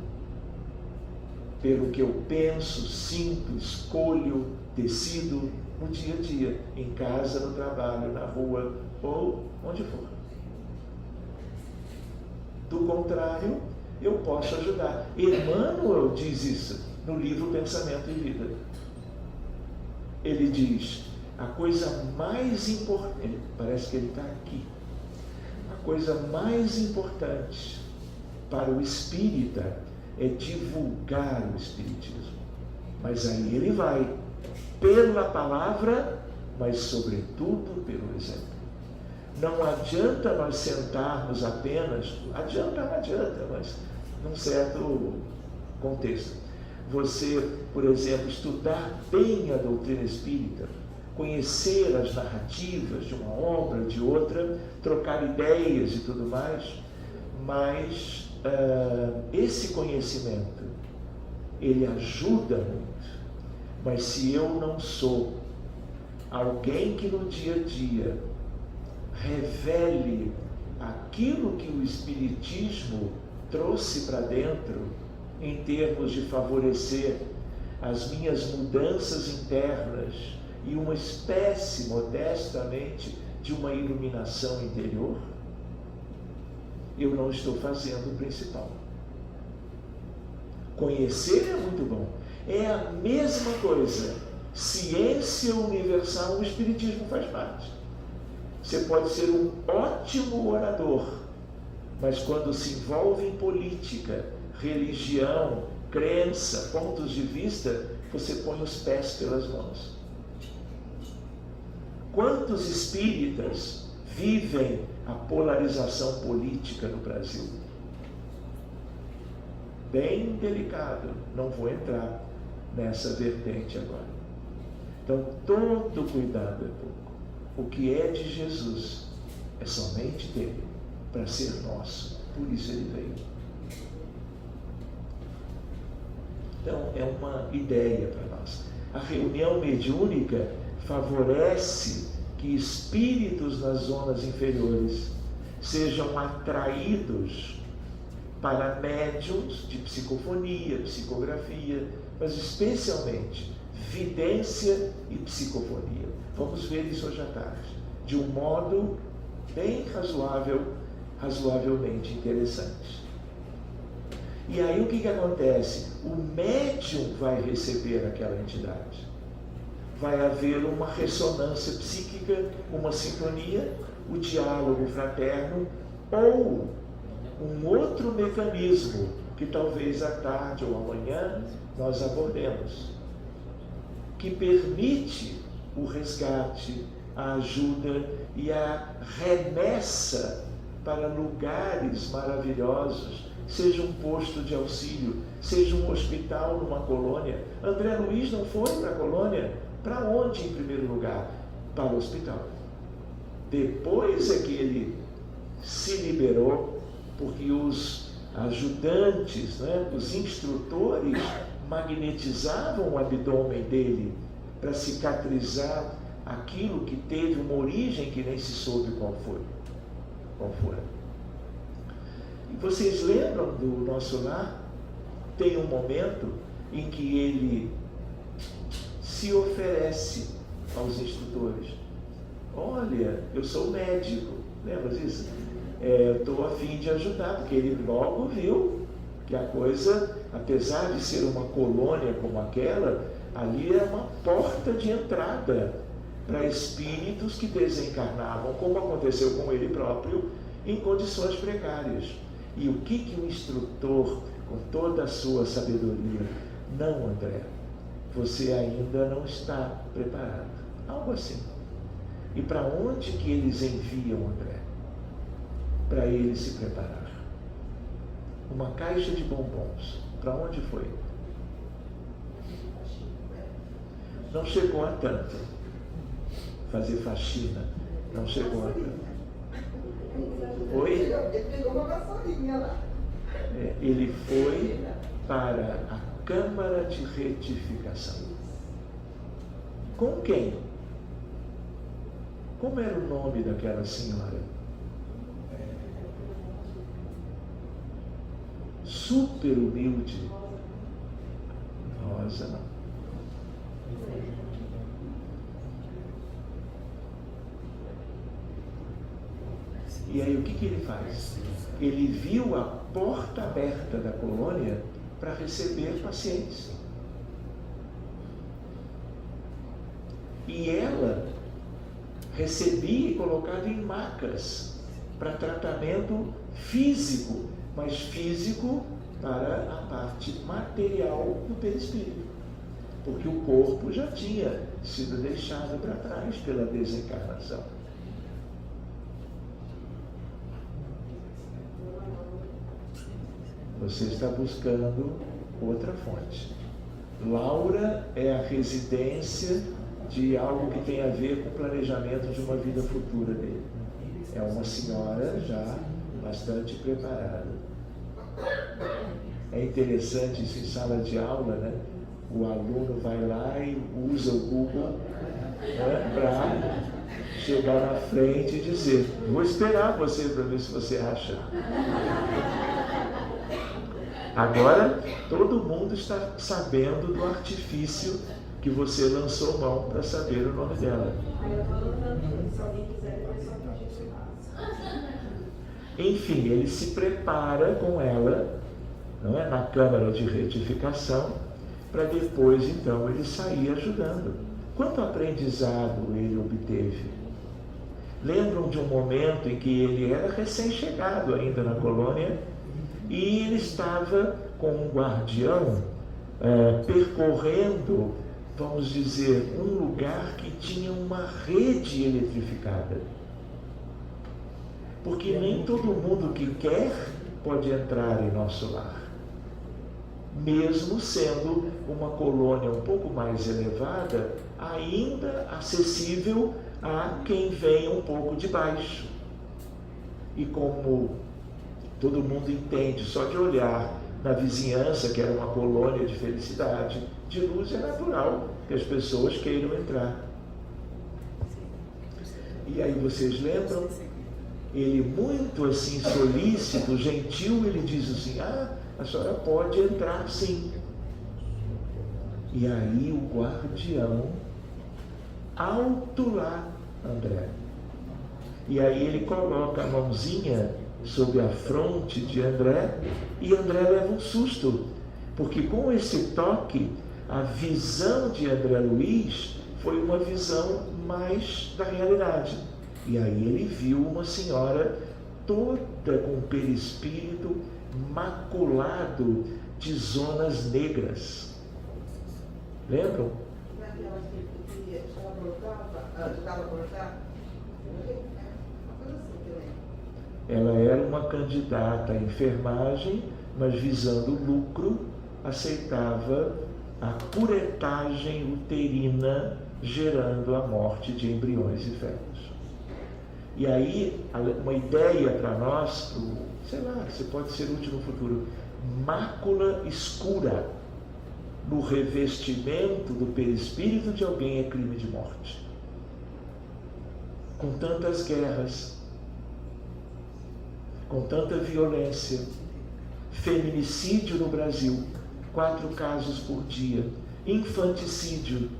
pelo que eu penso, sinto, escolho, decido no dia a dia, em casa, no trabalho, na rua ou onde for. Do contrário, eu posso ajudar. Emmanuel diz isso no livro Pensamento e Vida. Ele diz: a coisa mais importante, parece que ele está aqui, a coisa mais importante para o espírita é divulgar o espiritismo. Mas aí ele vai pela palavra, mas sobretudo pelo exemplo. Não adianta nós sentarmos apenas, adianta, mas num certo contexto. Você, por exemplo, estudar bem a doutrina espírita, conhecer as narrativas de uma obra, de outra, trocar ideias e tudo mais, mas esse conhecimento, ele ajuda muito. Mas se eu não sou alguém que no dia a dia revele aquilo que o Espiritismo trouxe para dentro, em termos de favorecer as minhas mudanças internas e uma espécie, modestamente, de uma iluminação interior, eu não estou fazendo o principal. Conhecer é muito bom. É a mesma coisa. Ciência universal, o Espiritismo faz parte. Você pode ser um ótimo orador, mas quando se envolve em política, religião, crença, pontos de vista, você põe os pés pelas mãos. Quantos espíritas vivem a polarização política no Brasil? Bem delicado, não vou entrar nessa vertente agora. Então, todo cuidado é pouco. O que é de Jesus é somente dele, para ser nosso. Por isso ele veio. Então, é uma ideia para nós. A reunião mediúnica favorece que espíritos nas zonas inferiores sejam atraídos para médiuns de psicofonia, psicografia, mas especialmente vidência e psicofonia. Vamos ver isso hoje à tarde, de um modo bem razoavelmente interessante. E aí o que acontece? O médium vai receber aquela entidade. Vai haver uma ressonância psíquica, uma sintonia, o diálogo fraterno ou um outro mecanismo que talvez à tarde ou amanhã nós abordemos, que permite o resgate, a ajuda e a remessa para lugares maravilhosos, seja um posto de auxílio, seja um hospital numa colônia. André Luiz não foi para a colônia. Para onde em primeiro lugar? Para o hospital. Depois é que ele se liberou, porque os ajudantes, os instrutores magnetizavam o abdômen dele para cicatrizar aquilo que teve uma origem que nem se soube qual foi. E vocês lembram do nosso lar? Tem um momento em que ele se oferece aos instrutores. Olha, eu sou médico, lembra disso? Estou a fim de ajudar, porque ele logo viu que a coisa, apesar de ser uma colônia como aquela, ali é uma porta de entrada para espíritos que desencarnavam, como aconteceu com ele próprio, em condições precárias. E o que o instrutor, com toda a sua sabedoria, não, André, você ainda não está preparado. Algo assim. E para onde que eles enviam, André? Para ele se preparar. Uma caixa de bombons. Para onde foi? Não chegou a tanto. Fazer faxina. Não chegou a tanto. Oi? Ele pegou uma vassourinha lá. Ele foi para a Câmara de Retificação. Com quem? Como era o nome daquela senhora? Super humilde. Rosa, não. E aí o que ele faz? Ele viu a porta aberta da colônia para receber pacientes. E ela recebia e colocava em macas para tratamento físico, mas físico para a parte material do perispírito, porque o corpo já tinha sido deixado para trás pela desencarnação. Você está buscando outra fonte. Laura é a residência de algo que tem a ver com o planejamento de uma vida futura dele. É uma senhora já bastante preparada. É interessante isso em sala de aula, né? O aluno vai lá e usa o Google, né, para chegar na frente e dizer: vou esperar você para ver se você acha. Agora, todo mundo está sabendo do artifício que você lançou mão para saber o nome dela. Enfim, ele se prepara com ela, não é, na câmara de retificação, para depois, então, ele sair ajudando. Quanto aprendizado ele obteve? Lembram de um momento em que ele era recém-chegado ainda na colônia e ele estava com um guardião percorrendo, vamos dizer, um lugar que tinha uma rede eletrificada. Porque nem todo mundo que quer pode entrar em nosso lar. Mesmo sendo uma colônia um pouco mais elevada, ainda acessível a quem vem um pouco de baixo. E como todo mundo entende, só de olhar na vizinhança, que era uma colônia de felicidade, de luz, é natural que as pessoas queiram entrar. E aí vocês lembram? Ele muito assim solícito, gentil, ele diz assim: a senhora pode entrar sim. E aí o guardião, alto lá, André. E aí ele coloca a mãozinha sobre a fronte de André, e André leva um susto, porque com esse toque, a visão de André Luiz foi uma visão mais da realidade. E aí ele viu uma senhora toda com o perispírito maculado de zonas negras. Lembram? Ela era uma candidata à enfermagem, mas visando lucro, aceitava a curetagem uterina, gerando a morte de embriões e fetos. E aí, uma ideia para nós, sei lá, se pode ser útil no futuro: mácula escura no revestimento do perispírito de alguém é crime de morte. Com tantas guerras, com tanta violência, feminicídio no Brasil, 4 casos por dia, infanticídio.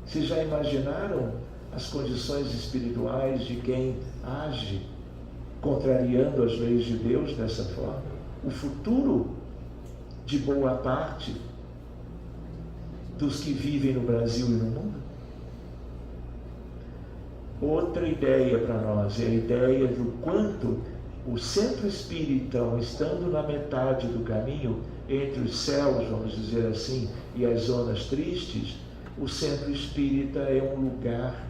Vocês já imaginaram as condições espirituais de quem age contrariando as leis de Deus dessa forma? O futuro de boa parte dos que vivem no Brasil e no mundo? Outra ideia para nós é a ideia do quanto o centro espírita, estando na metade do caminho entre os céus, vamos dizer assim, e as zonas tristes, o centro espírita é um lugar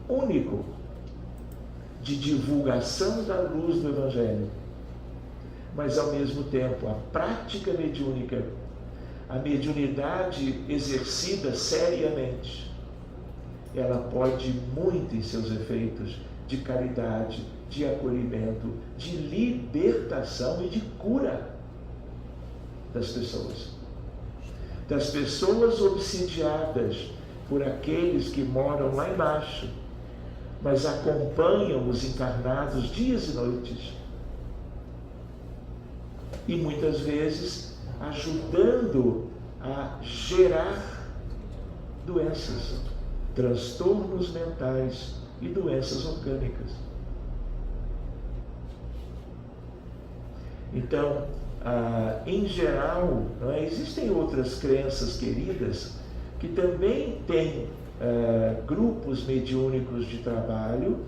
único de divulgação da luz do Evangelho, mas ao mesmo tempo a prática mediúnica, a mediunidade exercida seriamente, ela pode muito em seus efeitos de caridade, de acolhimento, de libertação e de cura das pessoas obsidiadas por aqueles que moram lá embaixo, mas acompanham os encarnados dias e noites, e muitas vezes ajudando a gerar doenças, transtornos mentais e doenças orgânicas. Então, em geral, existem outras crenças queridas que também têm grupos mediúnicos de trabalho,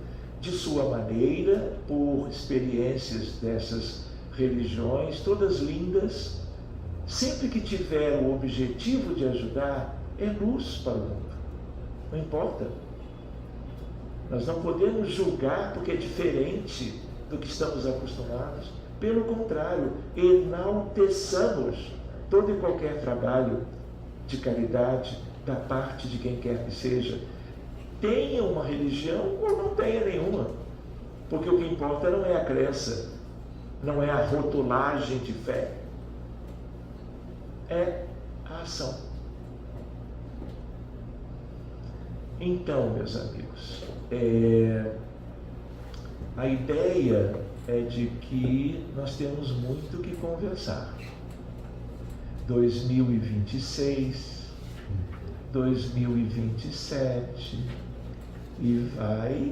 de sua maneira, por experiências dessas religiões, todas lindas. Sempre que tiver o objetivo de ajudar, é luz para o mundo. Não importa. Nós não podemos julgar porque é diferente do que estamos acostumados. Pelo contrário, enalteçamos todo e qualquer trabalho de caridade da parte de quem quer que seja. Tenha uma religião ou não tenha nenhuma. Porque o que importa não é a crença, não é a rotulagem de fé. É a ação. Então, meus amigos, a ideia é de que nós temos muito que conversar. 2026, 2027 e vai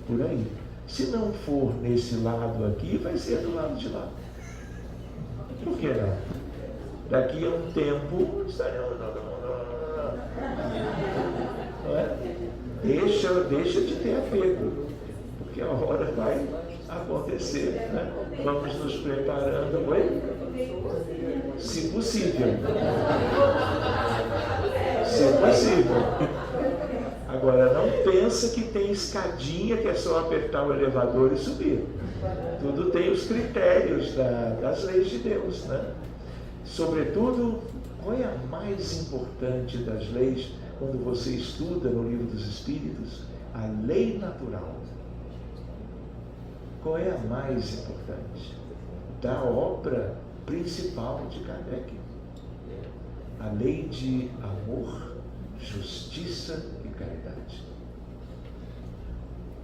por aí. Se não for nesse lado aqui, vai ser do lado de lá. Por que não? Daqui a um tempo estaremos. Não é? Deixa de ter apego, porque a hora vai acontecer, né? Vamos nos preparando, se possível. Se possível. Agora, não pensa que tem escadinha que é só apertar o elevador e subir. Tudo tem os critérios das leis de Deus, né? Sobretudo, qual é a mais importante das leis quando você estuda no Livro dos Espíritos? A lei natural. Qual é a mais importante? Da obra principal de Kardec. A lei de amor, justiça e caridade.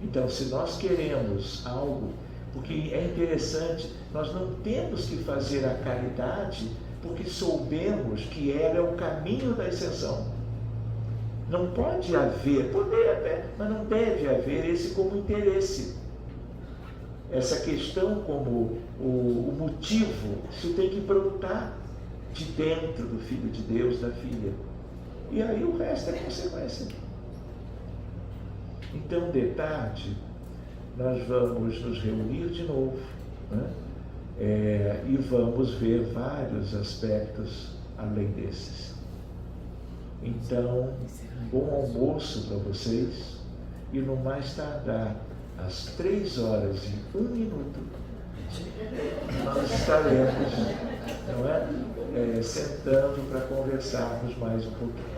Então, se nós queremos algo, porque é interessante, nós não temos que fazer a caridade porque soubemos que ela é o caminho da ascensão. Não pode haver, poder até, mas não deve haver esse como interesse. Essa questão como o motivo, isso tem que brotar de dentro do Filho de Deus, da filha. E aí o resto é consequência. Então, de tarde, nós vamos nos reunir de novo, né? E vamos ver vários aspectos além desses. Então, bom almoço para vocês e no mais tardar, às 3h01, nós estaremos, não é? Sentando para conversarmos mais um pouquinho.